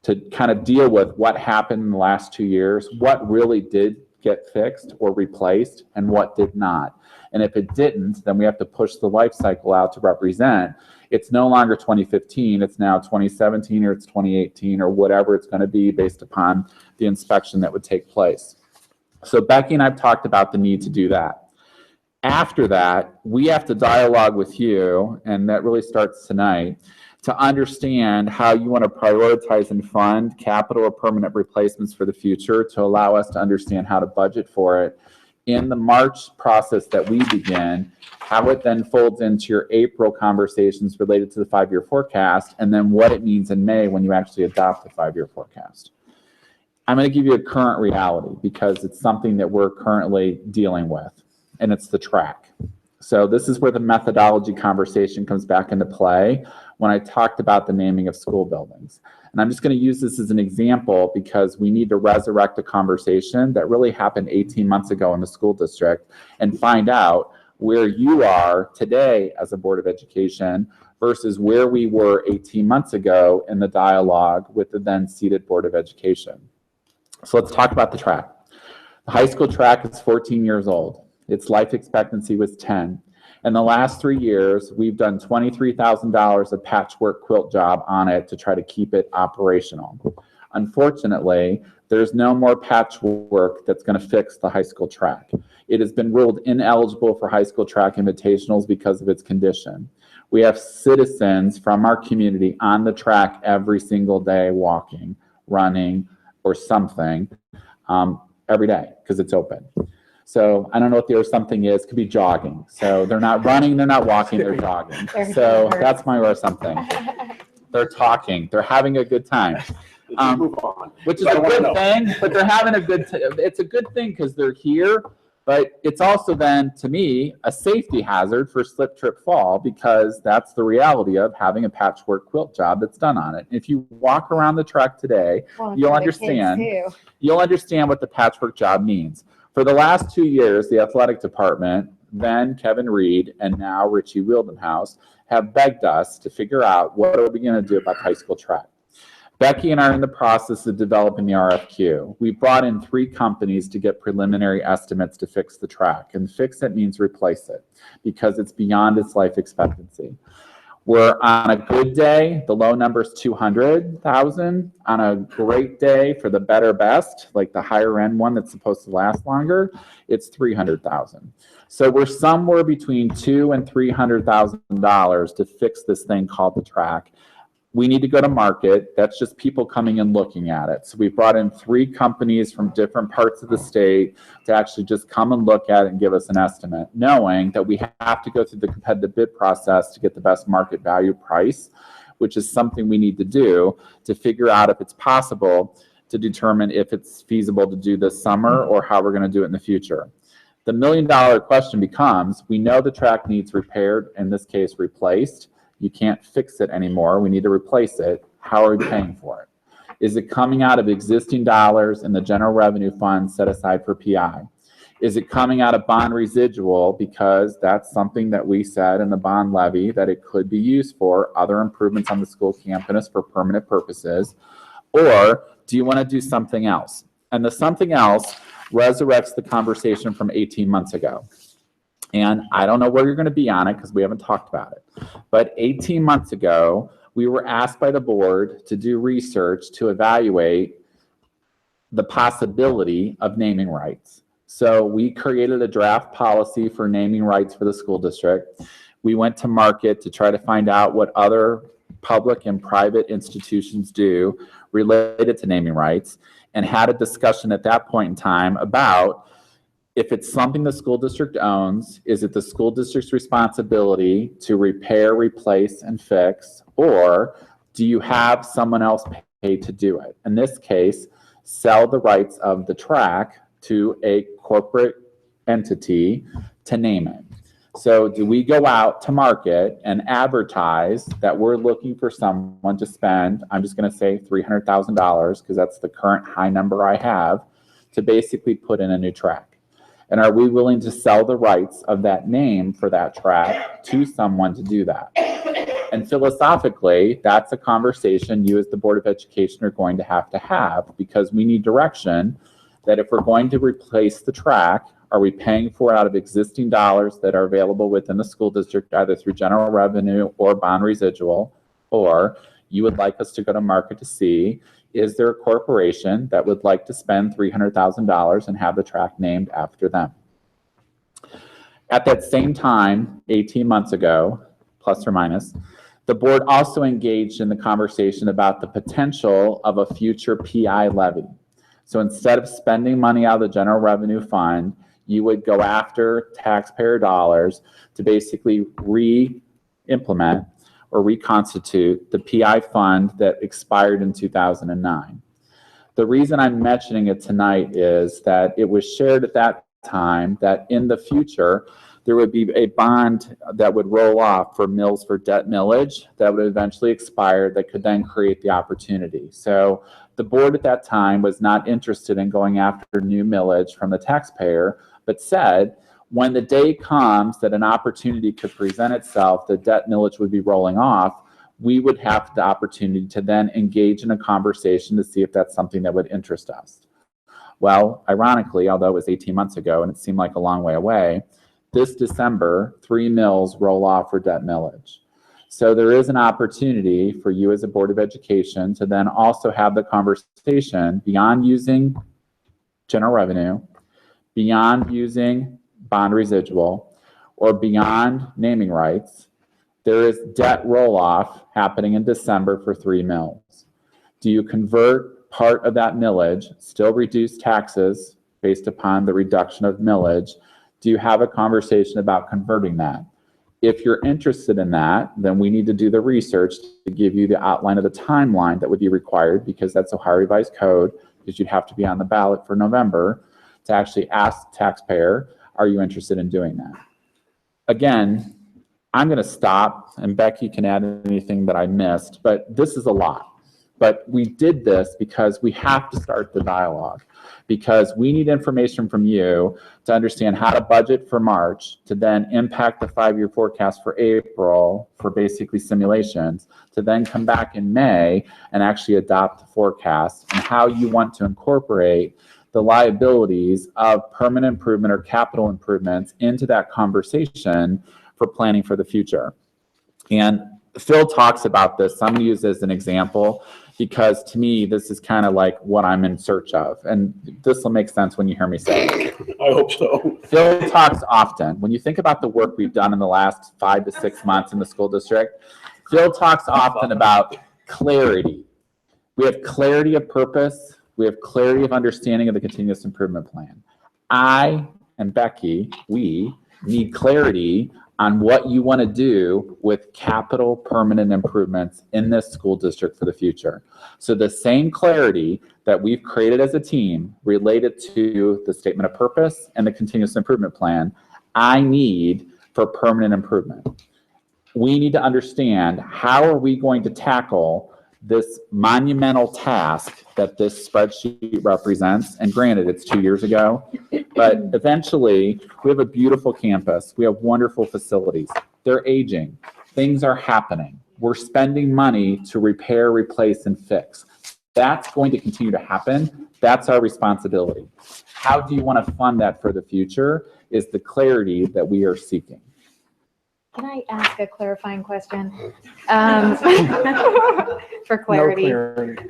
to kind of deal with what happened in the last 2 years, what really did get fixed or replaced, and what did not. And if it didn't, then we have to push the life cycle out to represent. It's no longer 2015, it's now 2017 or it's 2018 or whatever it's going to be based upon the inspection that would take place. So Becky and I have talked about the need to do that. After that, we have to dialogue with you, and that really starts tonight, to understand how you want to prioritize and fund capital or permanent replacements for the future to allow us to understand how to budget for it in the March process that we begin, how it then folds into your April conversations related to the 5-year forecast, and then what it means in May when you actually adopt the 5-year forecast. I'm going to give you a current reality because it's something that we're currently dealing with, and it's the track. So this is where the methodology conversation comes back into play when I talked about the naming of school buildings. And I'm just going to use this as an example because we need to resurrect a conversation that really happened 18 months ago in the school district and find out where you are today as a Board of Education versus where we were 18 months ago in the dialogue with the then seated Board of Education. So let's talk about the track. The high school track is 14 years old. Its life expectancy was 10. In the last 3 years, we've done $23,000 of patchwork quilt job on it to try to keep it operational. Unfortunately, there's no more patchwork that's going to fix the high school track. It has been ruled ineligible for high school track invitationals because of its condition. We have citizens from our community on the track every single day, walking, running, or something every day because it's open. So I don't know what the or something is. Could be jogging. So they're not running, they're not walking, they're jogging. So that's my or something. They're talking. They're having a good time. Move on. Which is a good thing, but they're having a good it's a good thing because they're here, but it's also then, to me, a safety hazard for slip, trip, fall, because that's the reality of having a patchwork quilt job that's done on it. If you walk around the track today, you'll understand what the patchwork job means. For the last 2 years, the athletic department, then Kevin Reed, and now Richie Wildenhouse, have begged us to figure out what are we going to do about high school track. Becky and I are in the process of developing the RFQ. We brought in 3 companies to get preliminary estimates to fix the track. And fix it means replace it because it's beyond its life expectancy. We're on a good day, the low number is 200,000. On a great day for the better best, like the higher end one that's supposed to last longer, it's 300,000. So we're somewhere between $200,000 and $300,000 to fix this thing called the track. We need to go to market. That's just people coming and looking at it. So we brought in 3 companies from different parts of the state to actually just come and look at it and give us an estimate, knowing that we have to go through the competitive bid process to get the best market value price, which is something we need to do to figure out if it's possible to determine if it's feasible to do this summer or how we're going to do it in the future. The $1 million question becomes, we know the track needs repaired, in this case replaced. You can't fix it anymore. We need to replace it. How are we paying for it? Is it coming out of existing dollars in the general revenue fund set aside for PI? Is it coming out of bond residual because that's something that we said in the bond levy that it could be used for other improvements on the school campus for permanent purposes? Or do you want to do something else? And the something else resurrects the conversation from 18 months ago. And I don't know where you're going to be on it because we haven't talked about it. But 18 months ago, we were asked by the board to do research to evaluate the possibility of naming rights. So we created a draft policy for naming rights for the school district. We went to market to try to find out what other public and private institutions do related to naming rights, and had a discussion at that point in time about if it's something the school district owns, is it the school district's responsibility to repair, replace, and fix, or do you have someone else pay to do it? In this case, sell the rights of the track to a corporate entity to name it. So do we go out to market and advertise that we're looking for someone to spend, I'm just going to say $300,000 because that's the current high number I have, to basically put in a new track? And are we willing to sell the rights of that name for that track to someone to do that? And philosophically, that's a conversation you as the Board of Education are going to have because we need direction that if we're going to replace the track, are we paying for it out of existing dollars that are available within the school district, either through general revenue or bond residual, or you would like us to go to market to see, is there a corporation that would like to spend $300,000 and have the track named after them? At that same time, 18 months ago, plus or minus, the board also engaged in the conversation about the potential of a future PI levy. So instead of spending money out of the general revenue fund, you would go after taxpayer dollars to basically re-implement or reconstitute the PI fund that expired in 2009. The reason I'm mentioning it tonight is that it was shared at that time that in the future, there would be a bond that would roll off for mills for debt millage that would eventually expire that could then create the opportunity. So the board at that time was not interested in going after new millage from the taxpayer, but said, when the day comes that an opportunity could present itself, the debt millage would be rolling off, we would have the opportunity to then engage in a conversation to see if that's something that would interest us. Well, ironically, although it was 18 months ago and it seemed like a long way away, this December, 3 mills roll off for debt millage. So there is an opportunity for you as a Board of Education to then also have the conversation beyond using general revenue, beyond using bond residual, or beyond naming rights. There is debt roll-off happening in December for 3 mills. Do you convert part of that millage, still reduce taxes based upon the reduction of millage? Do you have a conversation about converting that? If you're interested in that, then we need to do the research to give you the outline of the timeline that would be required, because that's Ohio Revised Code, because you'd have to be on the ballot for November to actually ask the taxpayer, are you interested in doing that? Again, I'm going to stop, and Becky can add anything that I missed, but this is a lot. But we did this because we have to start the dialogue, because we need information from you to understand how to budget for March, to then impact the 5-year forecast for April for basically simulations, to then come back in May and actually adopt the forecast, and how you want to incorporate the liabilities of permanent improvement or capital improvements into that conversation for planning for the future. And Phil talks about this, so I'm going to use this as an example, because to me, this is kind of like what I'm in search of. And this will make sense when you hear me say it. I hope so. Phil talks often, when you think about the work we've done in the last 5 to 6 months in the school district, Phil talks often about clarity. We have clarity of purpose. We have clarity of understanding of the continuous improvement plan. I and Becky, we need clarity on what you want to do with capital permanent improvements in this school district for the future. So the same clarity that we've created as a team related to the statement of purpose and the continuous improvement plan, I need for permanent improvement. We need to understand, how are we going to tackle this monumental task that this spreadsheet represents? And granted, it's 2 years ago, but eventually we have a beautiful campus. We have wonderful facilities. They're aging. Things are happening. We're spending money to repair, replace, and fix. That's going to continue to happen. That's our responsibility. How do you want to fund that for the future is the clarity that we are seeking. Can I ask a clarifying question? For No clarity. clarity.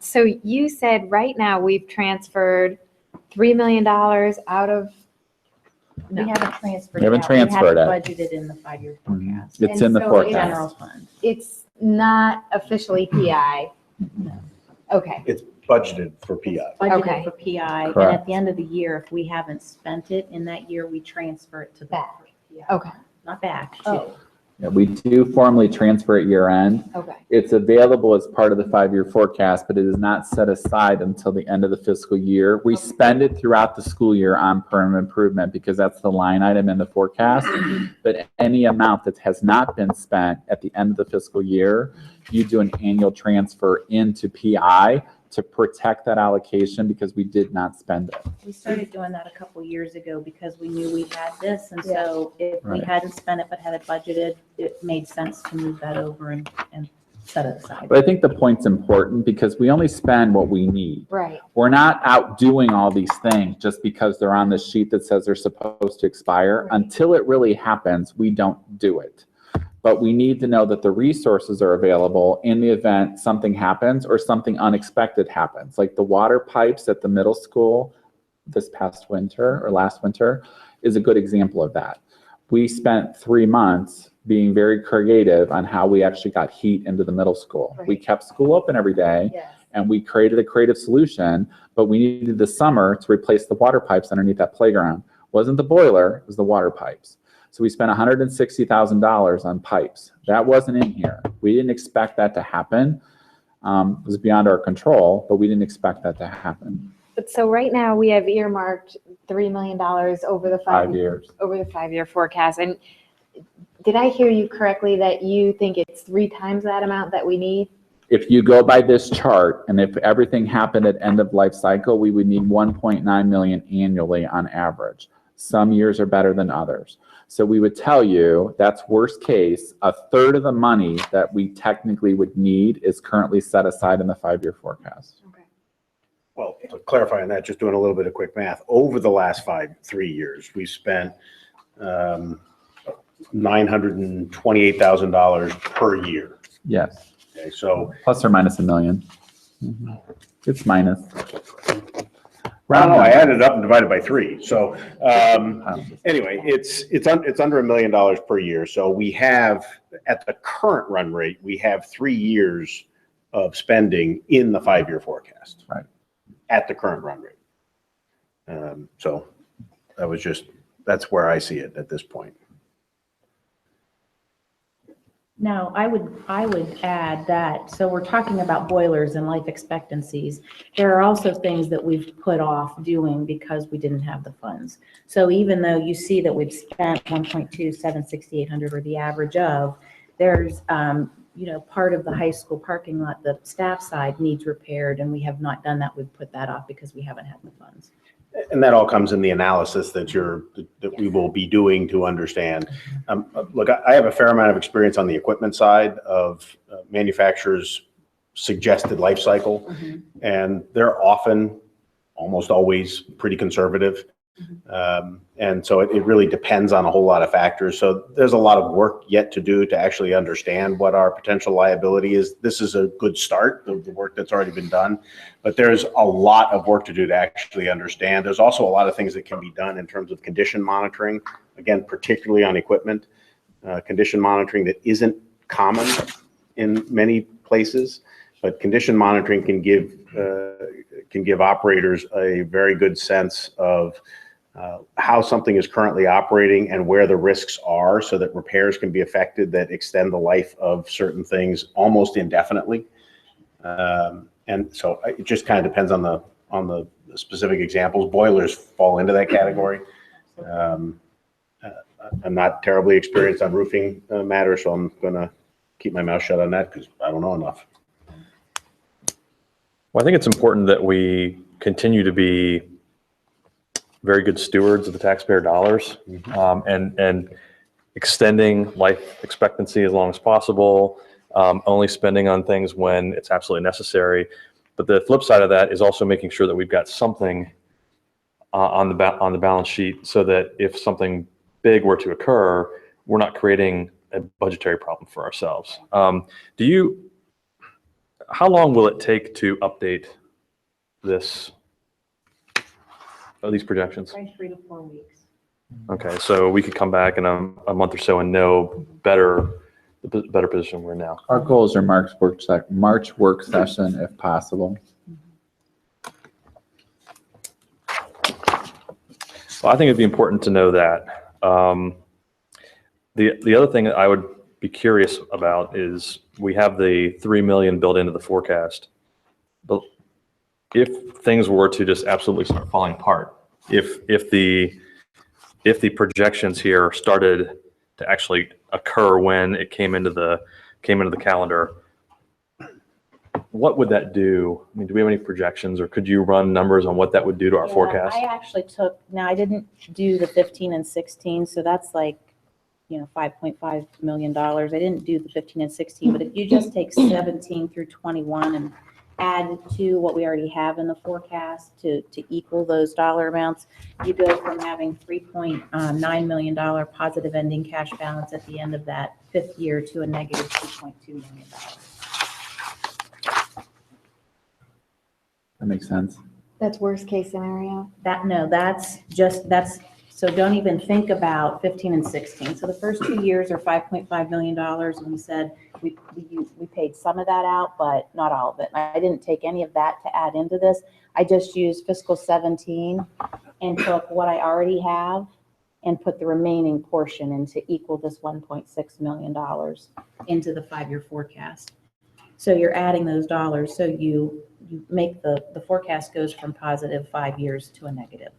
So you said right now we've transferred $3 million out of, We haven't transferred. We haven't it out. transferred We it. have budgeted in the 5-year forecast. It's And in the so forecast. General fund. it's not officially PI. Okay, It's budgeted for PI. Budgeted for PI, and Correct. at the end of the year, if we haven't spent it in that year, we transfer it to the Back. PI. okay, Not back. oh, Yeah, we do formally transfer at year end. okay. It's available as part of the 5-year forecast, but it is not set aside until the end of the fiscal year. We spend it throughout the school year on permanent improvement because that's the line item in the forecast. But any amount that has not been spent at the end of the fiscal year, you do an annual transfer into PI to protect that allocation because we did not spend it. We started doing that a couple years ago because we knew we had this, and so if we Right. hadn't spent it but had it budgeted, it made sense to move that over and set it aside. But I think the point's important because we only spend what we need. Right, We're not out doing all these things just because they're on the sheet that says they're supposed to expire. Right. Until it really happens, we don't do it. But we need to know that the resources are available in the event something happens or something unexpected happens. Like the water pipes at the middle school this past winter or last winter is a good example of that. We spent 3 months being very creative on how we actually got heat into the middle school. We Right. kept school open every day. yes. And we created a creative solution, but we needed the summer to replace the water pipes underneath that playground. It wasn't the boiler, it was the water pipes. So we spent $160,000 on pipes. That wasn't in here. We didn't expect that to happen. It was beyond our control, but we didn't expect that to happen. But so right now we have earmarked $3 million over the 5 years. over the 5-year forecast. And did I hear you correctly that you think it's 3 times that amount that we need? If you go by this chart, and if everything happened at end of life cycle, we would need 1.9 million annually on average. Some years are better than others. So we would tell you that's worst case, a third of the money that we technically would need is currently set aside in the 5-year forecast. Okay. Well, to clarify on that, just doing a little bit of quick math, over the last 3 years, we spent $928,000 per year. Yes, Okay, so plus or minus $1 million. It's minus. I don't know, I added it up and divided by 3. So Um, anyway, it's under $1 million per year. So we have, at the current run rate, we have 3 years of spending in the 5-year forecast. Right. At the current run rate. So that's where I see it at this point. Now, I would add that, so we're talking about boilers and life expectancies. There are also things that we've put off doing because we didn't have the funds. So even though you see that we've spent 1.2, 6,800 or the average of, there's, part of the high school parking lot, the staff side needs repaired, and we have not done that. We've put that off because we haven't had the funds. And that all comes in the analysis that we will be doing to understand. Look, I have a fair amount of experience on the equipment side of manufacturers' suggested life cycle, and they're often, almost always, pretty conservative. And so it really depends on a whole lot of factors. So there's a lot of work yet to do to actually understand what our potential liability is. This is a good start, the work that's already been done, but there's a lot of work to do to actually understand. There's also a lot of things that can be done in terms of condition monitoring, again, particularly on equipment, condition monitoring that isn't common in many places, but condition monitoring can give operators a very good sense of how something is currently operating and where the risks are, so that repairs can be effected that extend the life of certain things almost indefinitely. And so it just kind of depends on the specific examples. Boilers fall into that category. I'm not terribly experienced on roofing matters, so I'm going to keep my mouth shut on that because I don't know enough. Well, I think it's important that we continue to be very good stewards of the taxpayer dollars, and extending life expectancy as long as possible, only spending on things when it's absolutely necessary. But the flip side of that is also making sure that we've got something on the balance sheet, so that if something big were to occur, we're not creating a budgetary problem for ourselves. How long will it take to update these projections? Probably 3 to 4 weeks. Okay, so we could come back in a month or so and know the better position we're in now. Our goals are March work session if possible. Well, I think it'd be important to know that. The other thing that I would be curious about is we have the 3 million built into the forecast, but if things were to just absolutely start falling apart, if the projections here started to actually occur when it came into the calendar, what would that do? I mean, do we have any projections, or could you run numbers on what that would do to our forecast? I actually I didn't do the 15 and 16, so that's like, $5.5 million. I didn't do the 15 and 16, but if you just take 17 through 21 and add to what we already have in the forecast to equal those dollar amounts, you go from having $3.9 million positive ending cash balance at the end of that 5th year to a negative $2.2 million. That makes sense. That's worst case scenario. So don't even think about 15 and 16. So the first 2 years are $5.5 million. And we said we paid some of that out, but not all of it. I didn't take any of that to add into this. I just used fiscal 17 and took what I already have and put the remaining portion in to equal this $1.6 million into the 5-year forecast. So you're adding those dollars. So you make the forecast goes from positive 5 years to a negative.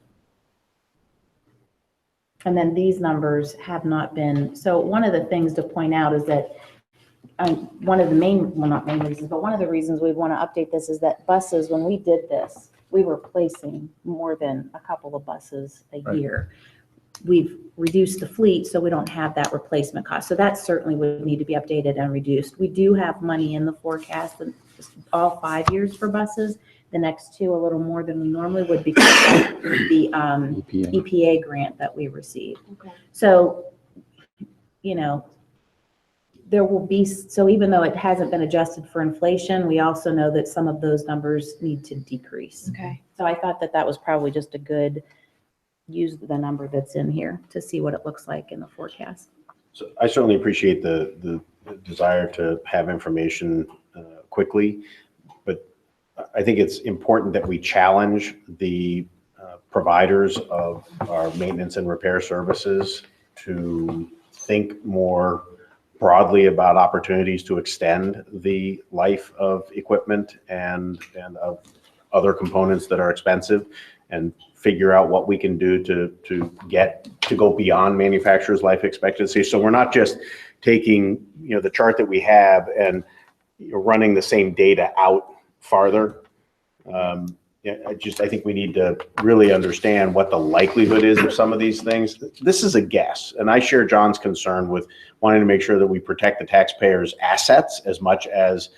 And then these numbers have not been, so one of the things to point out is that one of the not main reasons, but one of the reasons we want to update this is that buses, when we did this, we were placing more than a couple of buses a year. We've reduced the fleet, so we don't have that replacement cost. So that certainly would need to be updated and reduced. We do have money in the forecast, all 5 years for buses. The next two, a little more than we normally would because of the EPA grant that we received. Okay. So, you know, there will be, so even though it hasn't been adjusted for inflation, we also know that some of those numbers need to decrease. Okay. So I thought that that was probably just a good, use the number that's in here to see what it looks like in the forecast. So I certainly appreciate the desire to have information quickly, but I think it's important that we challenge the providers of our maintenance and repair services to think more broadly about opportunities to extend the life of equipment and of other components that are expensive, and figure out what we can do to go beyond manufacturer's life expectancy. So we're not just taking, you know, the chart that we have and running the same data out farther. I think we need to really understand what the likelihood is of some of these things. This is a guess, and I share John's concern with wanting to make sure that we protect the taxpayers' assets as much as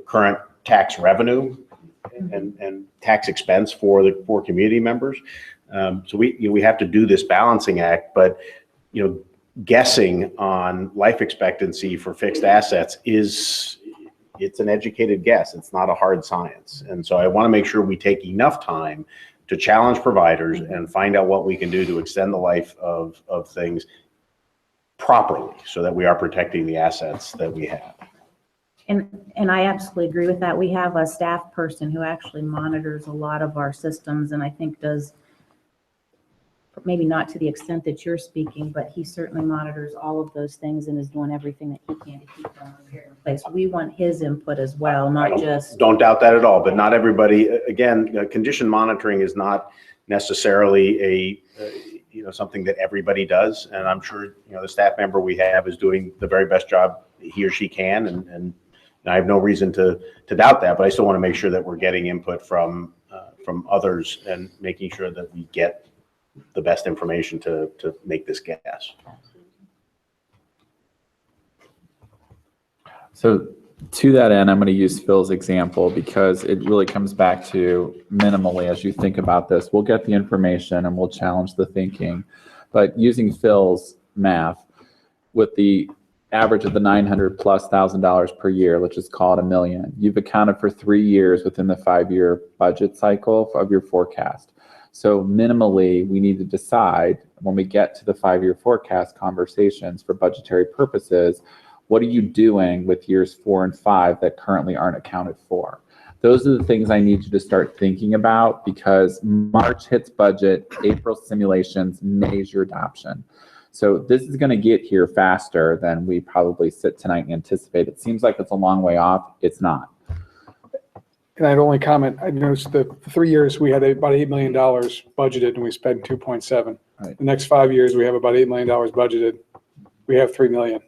current tax revenue and tax expense for community members. So we have to do this balancing act, but guessing on life expectancy for fixed assets it's an educated guess. It's not a hard science. And so I want to make sure we take enough time to challenge providers and find out what we can do to extend the life of things properly so that we are protecting the assets that we have. And I absolutely agree with that. We have a staff person who actually monitors a lot of our systems, and I think does, maybe not to the extent that you're speaking, but he certainly monitors all of those things and is doing everything that he can to keep them in place. We want his input as well, not just. Don't doubt that at all, but not everybody, again, condition monitoring is not necessarily something that everybody does. And I'm sure, the staff member we have is doing the very best job he or she can. And I have no reason to doubt that, but I still want to make sure that we're getting input from others and making sure that we get the best information to make this guess. So to that end, I'm going to use Phil's example because it really comes back to minimally as you think about this. We'll get the information and we'll challenge the thinking. But using Phil's math, with the average of the $900,000+ per year, let's just call it $1 million, you've accounted for 3 years within the 5-year budget cycle of your forecast. So minimally, we need to decide when we get to the 5-year forecast conversations for budgetary purposes, what are you doing with years 4 and 5 that currently aren't accounted for? Those are the things I need you to start thinking about, because March hits budget, April simulations, May's your adoption. So this is going to get here faster than we probably sit tonight and anticipate. It seems like it's a long way off. It's not. And I'd only comment, I noticed the 3 years we had about $8 million budgeted and we spent 2.7. Right. The next 5 years, we have about $8 million budgeted. We have 3 million.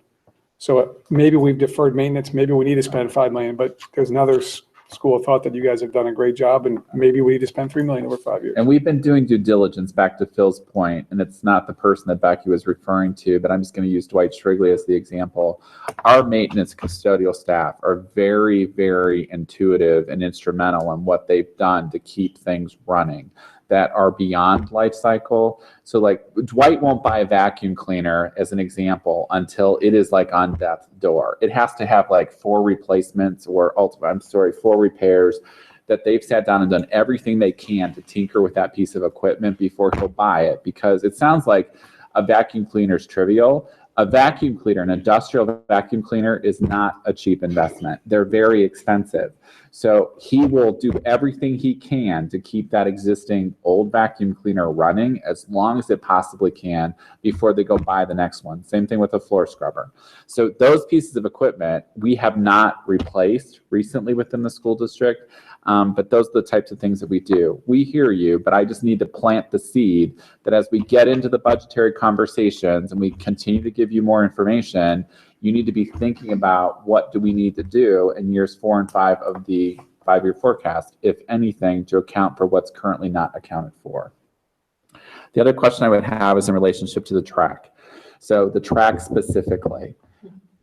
So maybe we've deferred maintenance. Maybe we need to spend 5 million, but there's another school of thought that you guys have done a great job, and maybe we need to spend 3 million over 5 years. And we've been doing due diligence, back to Phil's point, and it's not the person that Becky was referring to, but I'm just going to use Dwight Shrigley as the example. Our maintenance custodial staff are very, very intuitive and instrumental in what they've done to keep things running that are beyond life cycle. So like Dwight won't buy a vacuum cleaner as an example until it is like on death's door. It has to have like 4 replacements or 4 repairs that they've sat down and done everything they can to tinker with that piece of equipment before he'll buy it, because it sounds like a vacuum cleaner is trivial. A vacuum cleaner, an industrial vacuum cleaner, is not a cheap investment. They're very expensive. So he will do everything he can to keep that existing old vacuum cleaner running as long as it possibly can before they go buy the next one. Same thing with a floor scrubber. So those pieces of equipment we have not replaced recently within the school district, but those are the types of things that we do. We hear you, but I just need to plant the seed that as we get into the budgetary conversations and we continue to give you more information, you need to be thinking about what do we need to do in years 4 and 5 of the 5-year forecast, if anything, to account for what's currently not accounted for. The other question I would have is in relationship to the track. So the track specifically.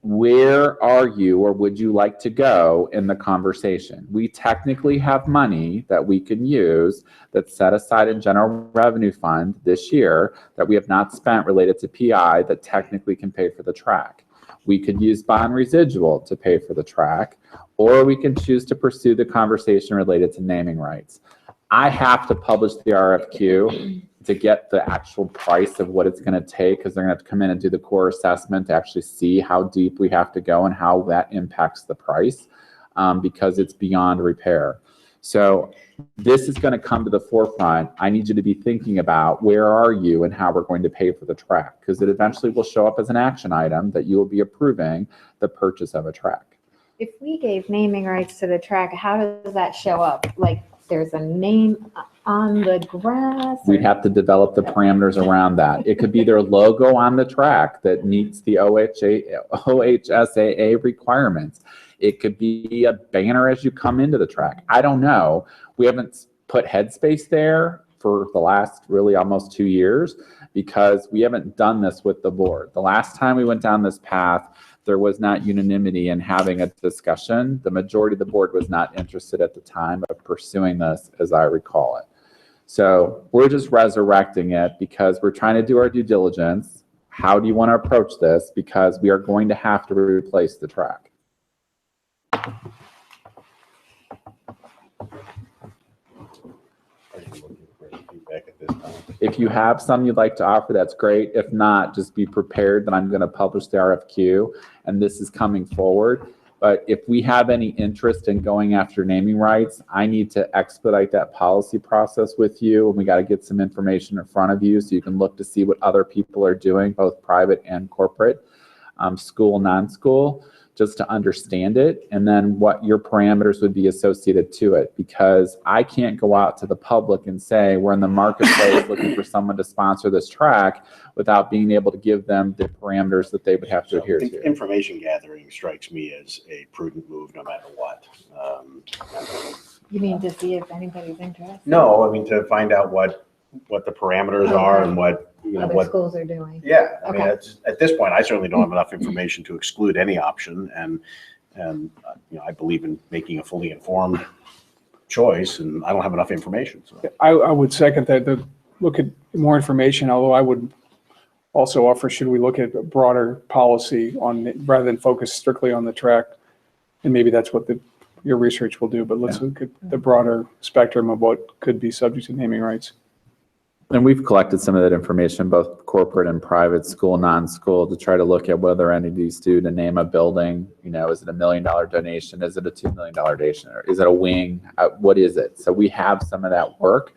where are you or would you like to go in the conversation? We technically have money that we can use that's set aside in general revenue fund this year that we have not spent related to PI that technically can pay for the track. We could use bond residual to pay for the track, or we can choose to pursue the conversation related to naming rights. I have to publish the RFQ to get the actual price of what it's going to take, because they're going to have to come in and do the core assessment to actually see how deep we have to go and how that impacts the price, because it's beyond repair. So this is going to come to the forefront. I need you to be thinking about where are you and how we're going to pay for the track, because it eventually will show up as an action item that you will be approving the purchase of a track. If we gave naming rights to the track, how does that show up? Like, there's a name on the grass? We'd have to develop the parameters around that. It could be their logo on the track that meets the OHSAA requirements. It could be a banner as you come into the track. I don't know. We haven't put headspace there for the last really almost 2 years because we haven't done this with the board. The last time we went down this path, there was not unanimity in having a discussion. The majority of the board was not interested at the time of pursuing this, as I recall it. So we're just resurrecting it because we're trying to do our due diligence. How do you want to approach this? Because we are going to have to replace the track. If you have some you'd like to offer, that's great. If not, just be prepared that I'm going to publish the RFQ and this is coming forward. But if we have any interest in going after naming rights, I need to expedite that policy process with you. And we got to get some information in front of you so you can look to see what other people are doing, both private and corporate, school, non-school, just to understand it, and then what your parameters would be associated to it. Because I can't go out to the public and say, we're in the marketplace looking for someone to sponsor this track without being able to give them the parameters that they would have to adhere to. Information gathering strikes me as a prudent move no matter what. You mean to see if anybody's interested? No, I mean, to find out what the parameters are and what, Other schools are doing. Yeah, I mean, Okay. at this point, I certainly don't have enough information to exclude any option, and I believe in making a fully informed choice, and I don't have enough information, so. I would second that, look at more information, although I would also offer, should we look at a broader policy rather than focus strictly on the track? And maybe that's what your research will do, but let's look at the broader spectrum of what could be subject to naming rights. And we've collected some of that information, both corporate and private, school, non-school, to try to look at what other entities do to name a building. Is it $1 million donation? Is it a $2 million donation? Or is it a wing? What is it? So we have some of that work.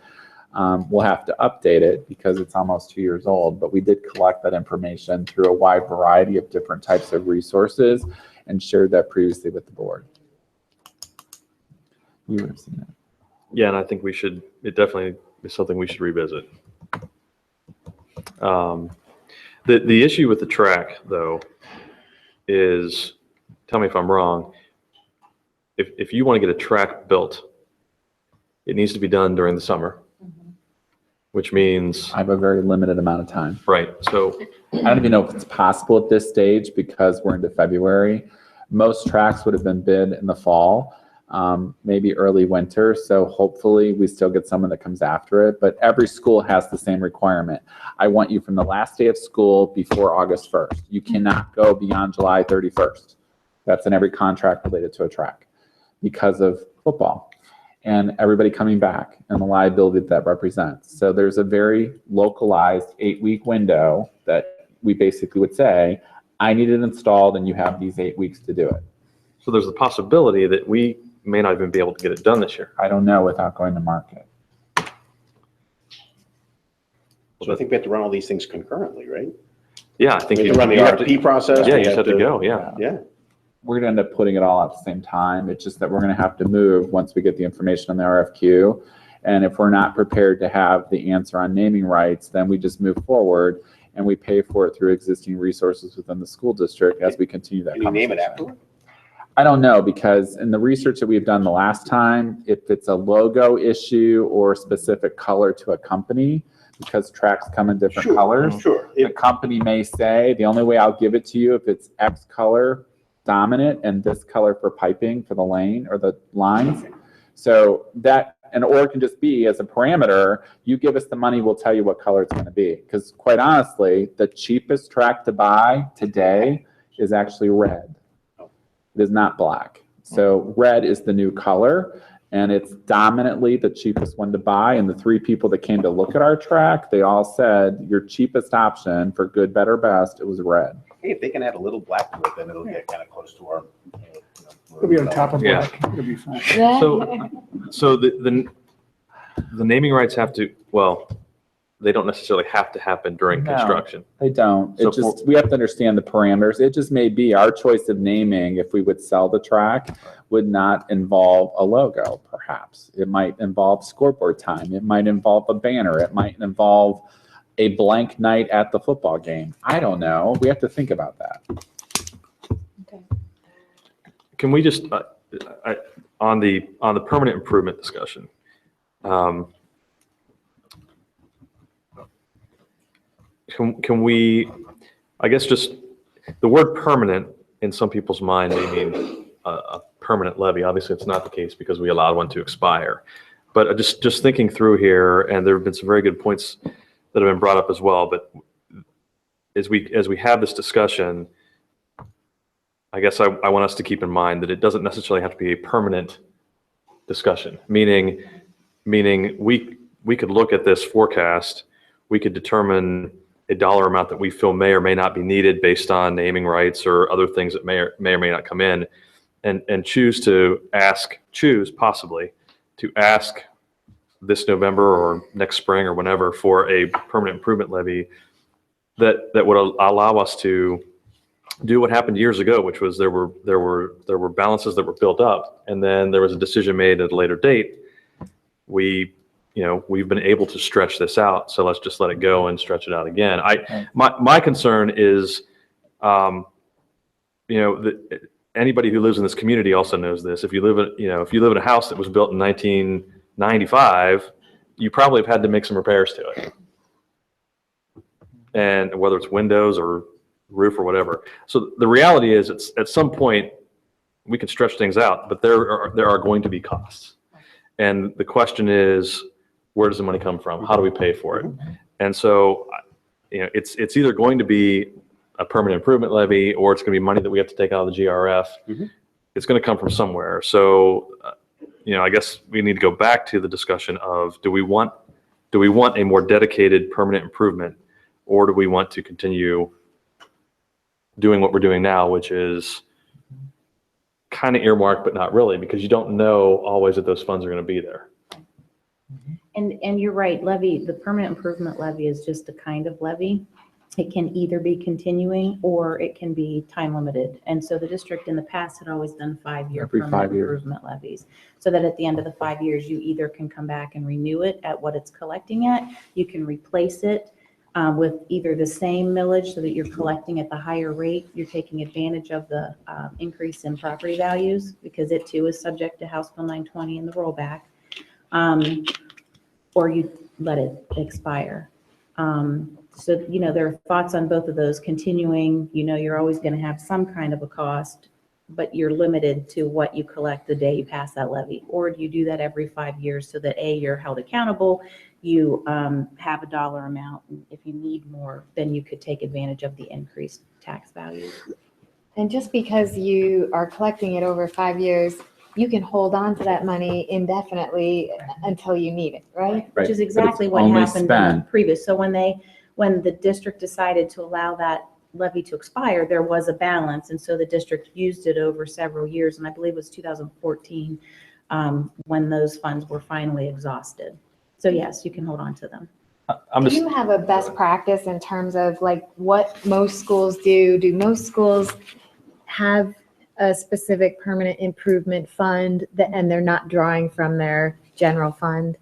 We'll have to update it because it's almost 2 years old, but we did collect that information through a wide variety of different types of resources and shared that previously with the board. You would have seen it. Yeah, and I think it definitely is something we should revisit. The issue with the track, though, is, tell me if I'm wrong, if you want to get a track built, it needs to be done during the summer, which means, I have a very limited amount of time. right, so, I don't even know if it's possible at this stage because we're into February. Most tracks would have been bid in the fall, maybe early winter. So hopefully we still get someone that comes after it, but every school has the same requirement. I want you from the last day of school before August 1st. You cannot go beyond July 31st. That's in every contract related to a track because of football and everybody coming back and the liability that represents. So there's a very localized 8-week window that we basically would say, I need it installed and you have these 8 weeks to do it. so there's the possibility that we may not even be able to get it done this year. I don't know without going to market. So I think we have to run all these things concurrently, right? Yeah, I think We you have to run the have to- RFP process. Yeah, we you just have to go, yeah. Yeah. We're gonna end up putting it all at the same time. It's just that we're gonna have to move once we get the information on the RFQ. And if we're not prepared to have the answer on naming rights, then we just move forward and we pay for it through existing resources within the school district as we continue that Can you name it conversation. afterward? I don't know, because in the research that we've done the last time, if it's a logo issue or specific color to a company, because tracks come in different Sure, colors. Sure. The company may say, the only way I'll give it to you if it's X color dominant and this color for piping for the lane or the lines. So that, or it can just be as a parameter, you give us the money, we'll tell you what color it's going to be. Because quite honestly, the cheapest track to buy today is actually red. It is not black. So red is the new color, and it's dominantly the cheapest one to buy. And the 3 people that came to look at our track, they all said your cheapest option for good, better, best, it was red. Hey, if they can add a little black to it, then it'll get kind of close to our. It'll be on top of Yeah. black. It'll be fine. So the naming rights have to, well, they don't necessarily have to happen during No. construction. They don't. So It just, we have to understand the parameters. It just may be our choice of naming, if we would sell the track, would not involve a logo, perhaps. It might involve scoreboard time. It might involve a banner. It might involve a blank night at the football game. I don't know. We have to think about that. Can we just, on the permanent improvement discussion, can we, I guess just, the word permanent in some people's mind may mean a permanent levy. Obviously, it's not the case because we allowed one to expire. But just thinking through here, and there have been some very good points that have been brought up as well, but as we have this discussion, I guess I want us to keep in mind that it doesn't necessarily have to be a permanent discussion, meaning we could look at this forecast, we could determine a dollar amount that we feel may or may not be needed based on naming rights or other things that may or may not come in, and choose possibly to ask this November or next spring or whenever for a permanent improvement levy that would allow us to do what happened years ago, which was there were balances that were built up, and then there was a decision made at a later date. We've been able to stretch this out, so let's just let it go and stretch it out again. My concern is, anybody who lives in this community also knows this. If you live in a house that was built in 1995, you probably have had to make some repairs to it, and whether it's windows or roof or whatever. So the reality is, it's at some point we can stretch things out, but there are going to be costs, and the question is, where does the money come from? How do we pay for it? And so, it's either going to be a permanent improvement levy, or it's going to be money that we have to take out of the GRF. Mm-hmm. It's going to come from somewhere. So, I guess we need to go back to the discussion of, do we want a more dedicated permanent improvement, or do we want to continue doing what we're doing now, which is kind of earmarked, but not really, because you don't know always that those funds are going to be there. And you're right, the permanent improvement levy is just a kind of levy. It can either be continuing or it can be time limited. And so the district in the past had always done 5-year Every 5 permanent years. improvement levies. So that at the end of the 5 years, you either can come back and renew it at what it's collecting at, you can replace it with either the same millage so that you're collecting at the higher rate, you're taking advantage of the increase in property values, because it too is subject to House Bill 920 and the rollback, or you let it expire. So, there are thoughts on both of those. Continuing, you're always going to have some kind of a cost, but you're limited to what you collect the day you pass that levy. Or do you do that every 5 years so that you're held accountable, you have a dollar amount, and if you need more, then you could take advantage of the increased tax values. And just because you are collecting it over 5 years, you can hold on to that money indefinitely until you need it, right? Which is Right. exactly But what it's only happened in the spent. previous. So when the district decided to allow that levy to expire, there was a balance. And so the district used it over several years. And I believe it was 2014 when those funds were finally exhausted. So yes, you can hold on to them. Do you have a best practice in terms of like what most schools do? Do most schools have a specific permanent improvement fund and they're not drawing from their general fund?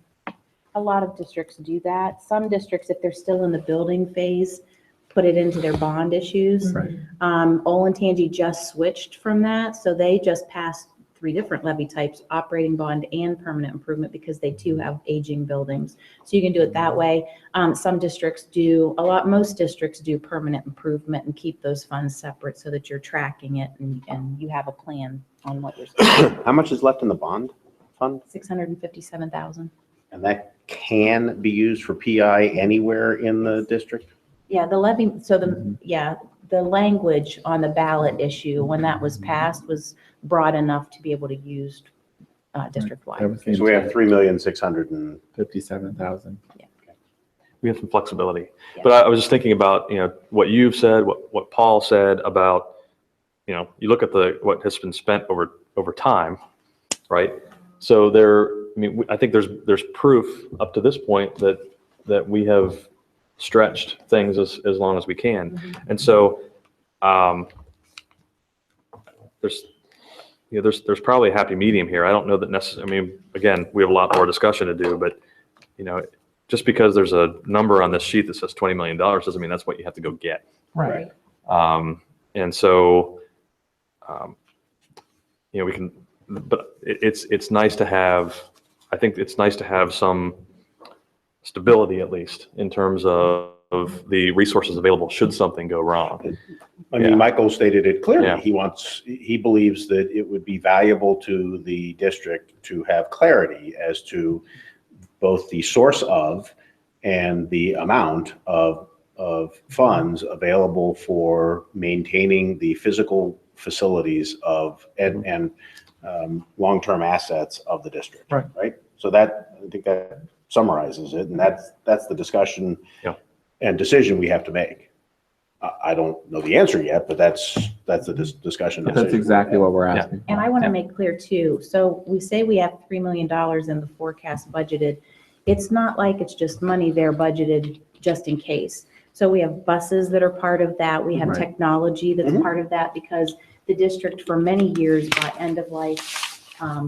A lot of districts do that. Some districts, if they're still in the building phase, put it into their bond issues. Right. Olentangy just switched from that, so they just passed three different levy types, operating bond and permanent improvement, because they too have aging buildings. So you can do it that way. Some districts do, most districts do permanent improvement and keep those funds separate so that you're tracking it and you have a plan on what you're spending. How much is left in the bond fund? 657,000. And that can be used for PI anywhere in the district? Yeah, the levy, so the language on the ballot issue, when that was passed, was broad enough to be able to use district-wide. So we have 3,600,000 and 57,000. We have some flexibility. Yeah. But I was just thinking about, what you've said, what Paul said about, you look at what has been spent over time, right? So I think there's proof up to this point that we have stretched things as long as we can. Mm-hmm. And so there's probably a happy medium here. I don't know that necessarily, again, we have a lot more discussion to do, but just because there's a number on this sheet that says $20 million doesn't mean that's what you have to go get. Right. And so, we can, but it's nice to have, I think it's nice to have some stability, at least in terms of the resources available should something go wrong. I mean, Yeah. Michael stated it clearly. Yeah. He believes that it would be valuable to the district to have clarity as to both the source of and the amount of funds available for maintaining the physical facilities and long-term assets of the district. Right. So I think that summarizes it, and that's the discussion and decision we have to make. I don't know the answer yet, but that's the discussion. That's exactly what we're asking. And I want to make clear too, so we say we have $3 million in the forecast budgeted. It's not like it's just money there budgeted just in case. So we have buses that are part of that. We have Right. technology that's part of that, because the district for many years bought end-of-life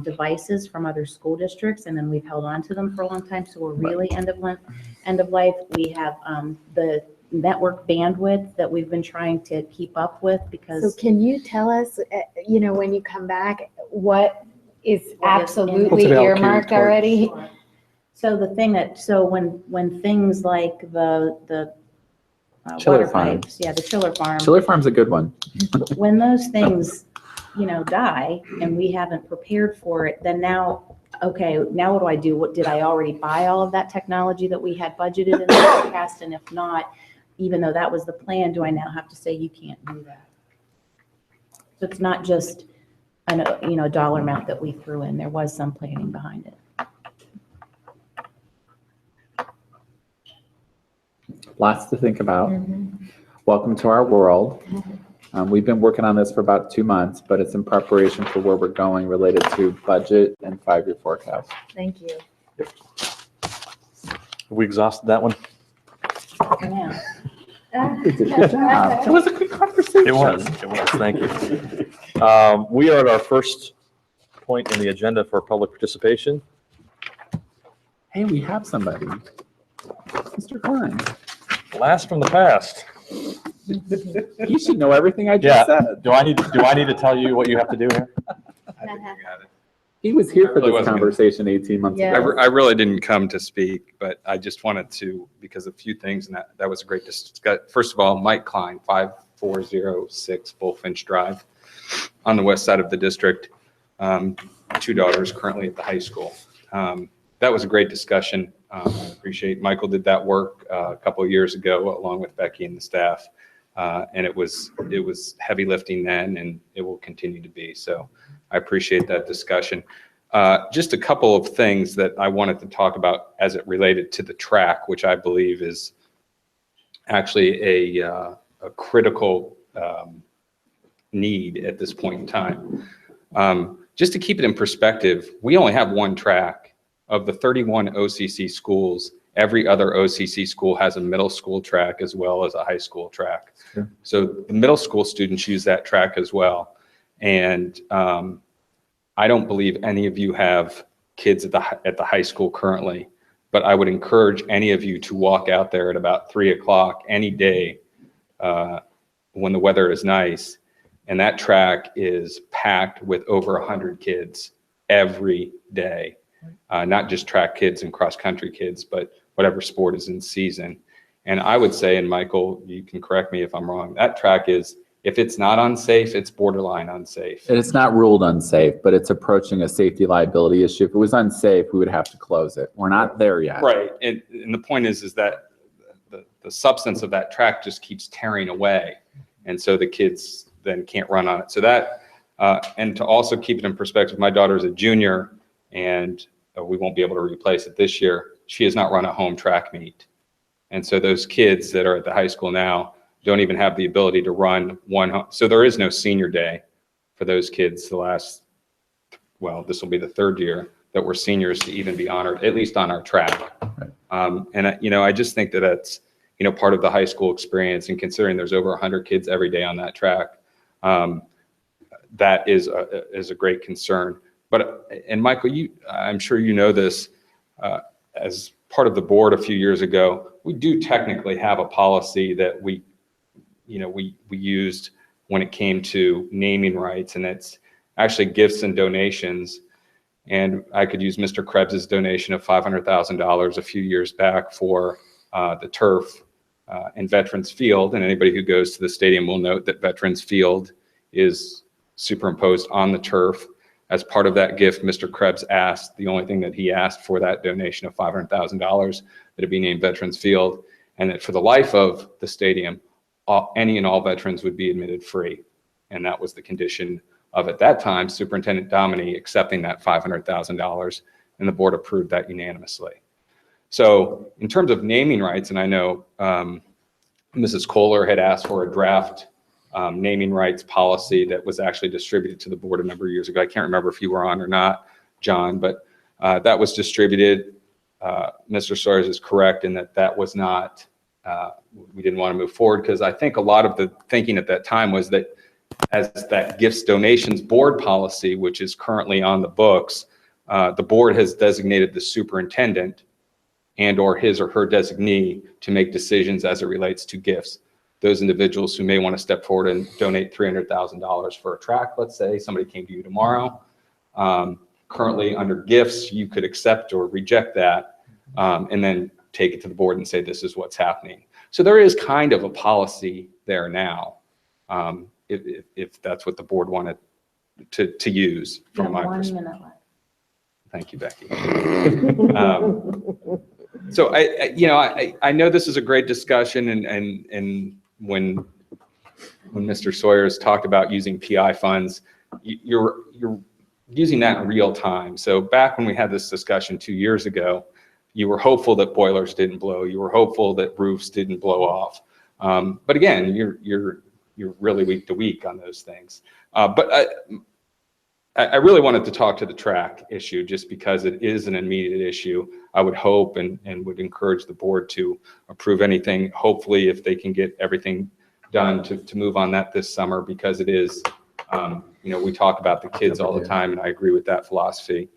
devices from other school districts, and then we've held on to them for a long time. So we're really end of life. We have the network bandwidth that we've been trying to keep up with, So because can you tell us, when you come back, what is What is absolutely What's it allocated earmarked towards? already? so the thing that, so when things like the Chiller water farm. pipes, the chiller farm, Chiller Farm's a good one. when those things, die and we haven't prepared for it, then now what do I do? Did I already buy all of that technology that we had budgeted in the forecast? And if not, even though that was the plan, do I now have to say you can't do that? So it's not just a dollar amount that we threw in. There was some planning behind it. Lots to think about. Welcome to our world. We've been working on this for about 2 months, but it's in preparation for where we're going related to budget and 5-year forecast. Thank you. Have we exhausted that one? Yeah. Good job. It was a good conversation. It was, thank you. We are at our first point in the agenda for public participation. Hey, we have somebody. Mr. Klein. Blast from the past. You should know everything I just said. Do I need to tell you what you have to do here? He was here for really this wasn't gonna- conversation 18 months Yeah. ago. I really didn't come to speak, but I just wanted to, because a few things, and that was a great discussion. First of all, Mike Klein, 5406 Bullfinch Drive on the west side of the district. 2 daughters currently at the high school. That was a great discussion. I appreciate Michael did that work a couple of years ago along with Becky and the staff. And it was heavy lifting then, and it will continue to be. So I appreciate that discussion. Just a couple of things that I wanted to talk about as it related to the track, which I believe is actually a critical need at this point in time. Just to keep it in perspective, we only have one track. Of the 31 OCC schools, every other OCC school has a middle school track as well as a high school track. Sure. So the middle school students use that track as well. And I don't believe any of you have kids at the high school currently, but I would encourage any of you to walk out there at about 3 o'clock any day when the weather is nice And that track is packed with over 100 kids every day. Not just track kids and cross-country kids, but whatever sport is in season. And I would say, and Michael, you can correct me if I'm wrong, that track is, if it's not unsafe, it's borderline unsafe. And it's not ruled unsafe, but it's approaching a safety liability issue. If it was unsafe, we would have to close it. We're not there yet. Right. And the point is that the substance of that track just keeps tearing away. And so the kids then can't run on it. So that, and to also keep it in perspective, my daughter's a junior and we won't be able to replace it this year. She has not run a home track meet. And so those kids that are at the high school now don't even have the ability to run one. So there is no senior day for those kids the last, well, this will be the third year that we're seniors to even be honored, at least on our track. Right. And I just think that that's, part of the high school experience, and considering there's over 100 kids every day on that track, that is a great concern. But, and Michael, I'm sure you know this, as part of the board a few years ago, we do technically have a policy that we used when it came to naming rights, and it's actually gifts and donations. And I could use Mr. Krebs's donation of $500,000 a few years back for the turf in Veterans Field. And anybody who goes to the stadium will note that Veterans Field is superimposed on the turf. As part of that gift, Mr. Krebs asked, the only thing that he asked for that donation of $500,000, that it be named Veterans Field, and that for the life of the stadium, any and all veterans would be admitted free. And that was the condition of, at that time, Superintendent Dominy accepting that $500,000, and the board approved that unanimously. So in terms of naming rights, and I know Mrs. Kohler had asked for a draft naming rights policy that was actually distributed to the board a number of years ago. I can't remember if you were on or not, John, but that was distributed. Mr. Sawyers is correct in that was not, we didn't want to move forward, because I think a lot of the thinking at that time was that as that gifts donations board policy, which is currently on the books, the board has designated the superintendent and or his or her designee to make decisions as it relates to gifts. Those individuals who may want to step forward and donate $300,000 for a track, let's say somebody came to you tomorrow. Currently under gifts, you could accept or reject that, and then take it to the board and say, this is what's happening. So there is kind of a policy there now, if that's what the board wanted to use from my perspective. 1 minute left. Thank you, Becky. So I know this is a great discussion, and when Mr. Sawyers talked about using PI funds, you're using that in real time. So back when we had this discussion 2 years ago, you were hopeful that boilers didn't blow. You were hopeful that roofs didn't blow off. But again, you're really week to week on those things. But I really wanted to talk to the track issue, just because it is an immediate issue. I would hope and would encourage the board to approve anything, hopefully, if they can get everything done to move on that this summer, because it is, we talk about the kids all the time, and I agree with that philosophy.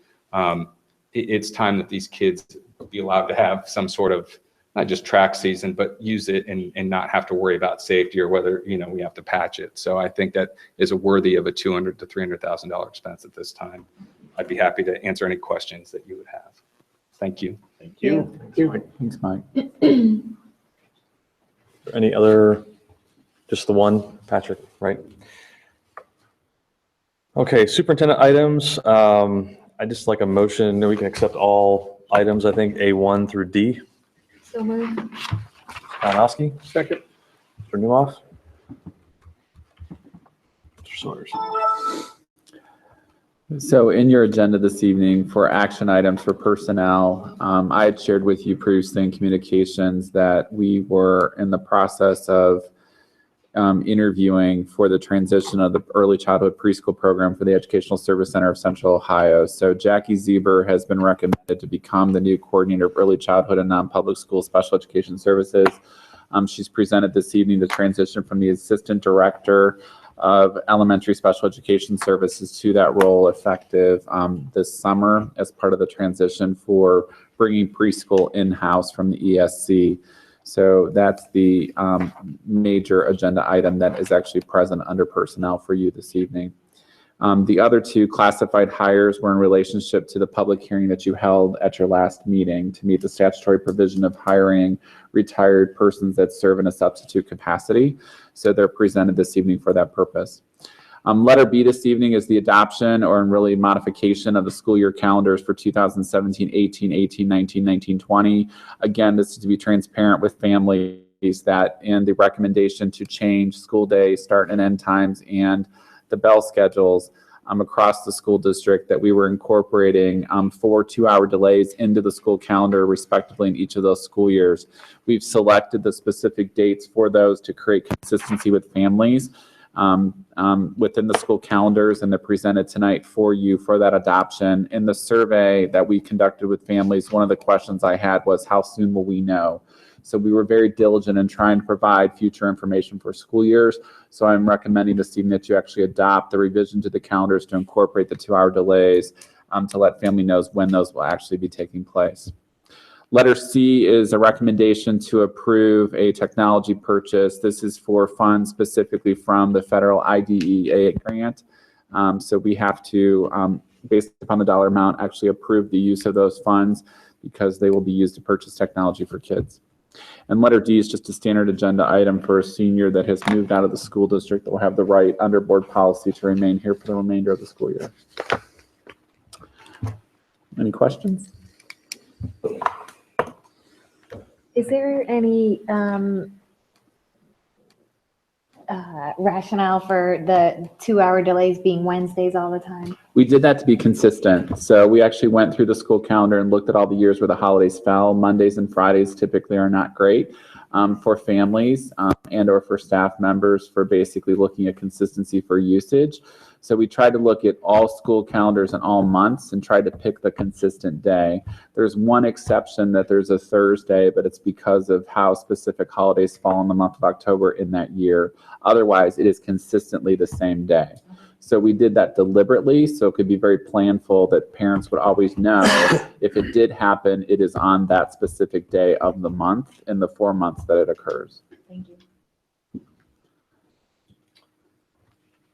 It's time that these kids be allowed to have some sort of, not just track season, but use it and not have to worry about safety or whether, we have to patch it. So I think that is a worthy of a $200,000 to $300,000 expense at this time. I'd be happy to answer any questions that you would have. Thank you. Thank you. Thanks, Mike. Any other, just the one, Patrick, right? Okay, superintendent items. I just like a motion that we can accept all items, I think A1 through D. So moved. Kalinowski, Second. Mr. Newhoff. Mr. Sawyers. So in your agenda this evening for action items for personnel, I had shared with you previously in communications that we were in the process of interviewing for the transition of the early childhood preschool program for the Educational Service Center of Central Ohio. So Jackie Zieber has been recommended to become the new coordinator of early childhood and non-public school special education services. She's presented this evening the transition from the assistant director of elementary special education services to that role effective this summer as part of the transition for bringing preschool in-house from the ESC. So that's the major agenda item that is actually present under personnel for you this evening. The other two classified hires were in relationship to the public hearing that you held at your last meeting to meet the statutory provision of hiring retired persons that serve in a substitute capacity. So they're presented this evening for that purpose. Letter B this evening is the adoption or really modification of the school year calendars for 2017, 18, 18, 19, 19, 20. Again, this is to be transparent with families that in the recommendation to change school day start and end times and the bell schedules across the school district, that we were incorporating 4 2-hour delays into the school calendar respectively in each of those school years. We've selected the specific dates for those to create consistency with families within the school calendars, and they're presented tonight for you for that adoption. In the survey that we conducted with families, one of the questions I had was, how soon will we know? So we were very diligent in trying to provide future information for school years. So I'm recommending this evening that you actually adopt the revision to the calendars to incorporate the 2-hour delays to let family knows when those will actually be taking place. Letter C is a recommendation to approve a technology purchase. This is for funds specifically from the federal IDEA grant. So we have to, based upon the dollar amount, actually approve the use of those funds because they will be used to purchase technology for kids. And letter D is just a standard agenda item for a senior that has moved out of the school district that will have the right under board policy to remain here for the remainder of the school year. Any questions? Is there any rationale for the 2-hour delays being Wednesdays all the time? We did that to be consistent. So we actually went through the school calendar and looked at all the years where the holidays fell. Mondays and Fridays typically are not great for families and or for staff members for basically looking at consistency for usage. So we tried to look at all school calendars and all months and tried to pick the consistent day. There's one exception that there's a Thursday, but it's because of how specific holidays fall in the month of October in that year. Otherwise, it is consistently the same day. So we did that deliberately, so it could be very planful that parents would always know if it did happen, it is on that specific day of the month in the 4 months that it occurs. Thank you.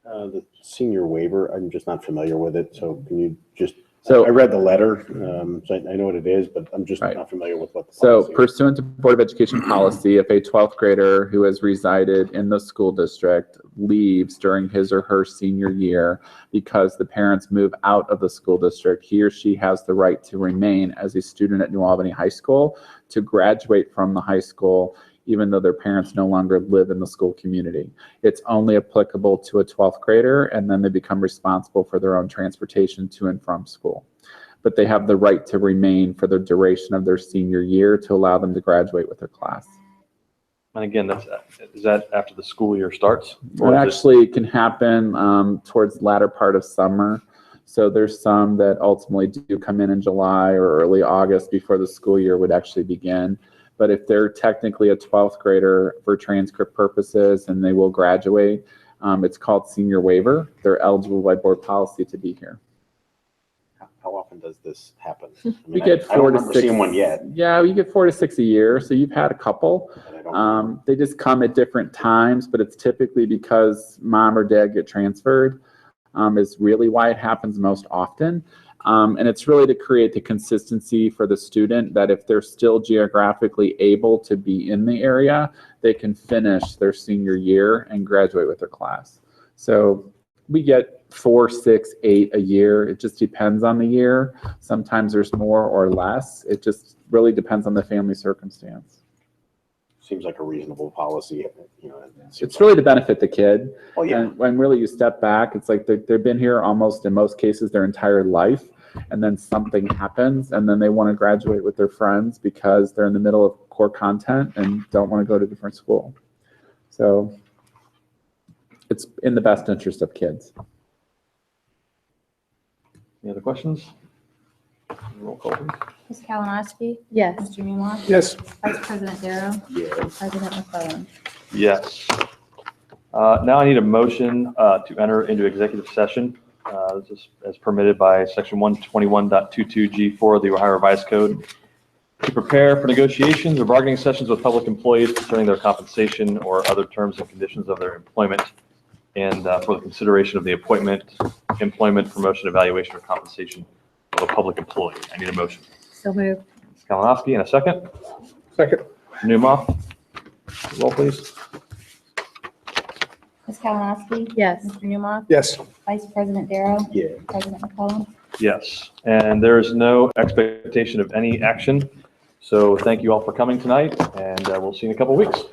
The senior waiver, I'm just not familiar with it, so can you just, So I read the letter, so I know what it is, but I'm just Right. not familiar with what the So policy is. pursuant to Board of Education policy, if a 12th grader who has resided in the school district leaves during his or her senior year because the parents move out of the school district, he or she has the right to remain as a student at New Albany High School to graduate from the high school even though their parents no longer live in the school community. It's only applicable to a 12th grader, and then they become responsible for their own transportation to and from school. But they have the right to remain for the duration of their senior year to allow them to graduate with their class. And again, is that after the school year starts? It actually can happen towards the latter part of summer. So there's some that ultimately do come in July or early August before the school year would actually begin. But if they're technically a 12th grader for transcript purposes and they will graduate, it's called senior waiver. They're eligible by board policy to be here. How often does this happen? I mean, We get I don't 4 to remember 6. seeing one yet. Yeah, you get 4 to 6 a year. So you've had a couple. But I don't They just come at different times, but it's typically because mom or dad get transferred is really why it happens most often. And it's really to create the consistency for the student that if they're still geographically able to be in the area, they can finish their senior year and graduate with their class. So we get 4, 6, 8 a year. It just depends on the year. Sometimes there's more or less. It just really depends on the family circumstance. Seems like a reasonable policy, you know. It's really to benefit the kid. Oh, yeah. And when really you step back, it's like they've been here almost in most cases their entire life. And then something happens and then they want to graduate with their friends because they're in the middle of core content and don't want to go to a different school. So it's in the best interest of kids. Any other questions? Roll call, please. Ms. Kalinowski? Yes. Mr. Newmaw? Yes. Vice President Darrow? Yeah. President McClellan? Yes. Now I need a motion to enter into executive session. This is as permitted by section 121.22G4 of the Ohio Revised Code to prepare for negotiations or bargaining sessions with public employees concerning their compensation or other terms and conditions of their employment, and for the consideration of the appointment, employment, promotion, evaluation, or compensation of a public employee. I need a motion. So moved. Ms. Kalinowski, and a second. Second. Newmoff, roll please. Ms. Kalinowski? Yes. Mr. Newmoff? Yes. Vice President Darrow? Yeah. President McCollum? Yes, and there is no expectation of any action. So thank you all for coming tonight, and we'll see you in a couple of weeks.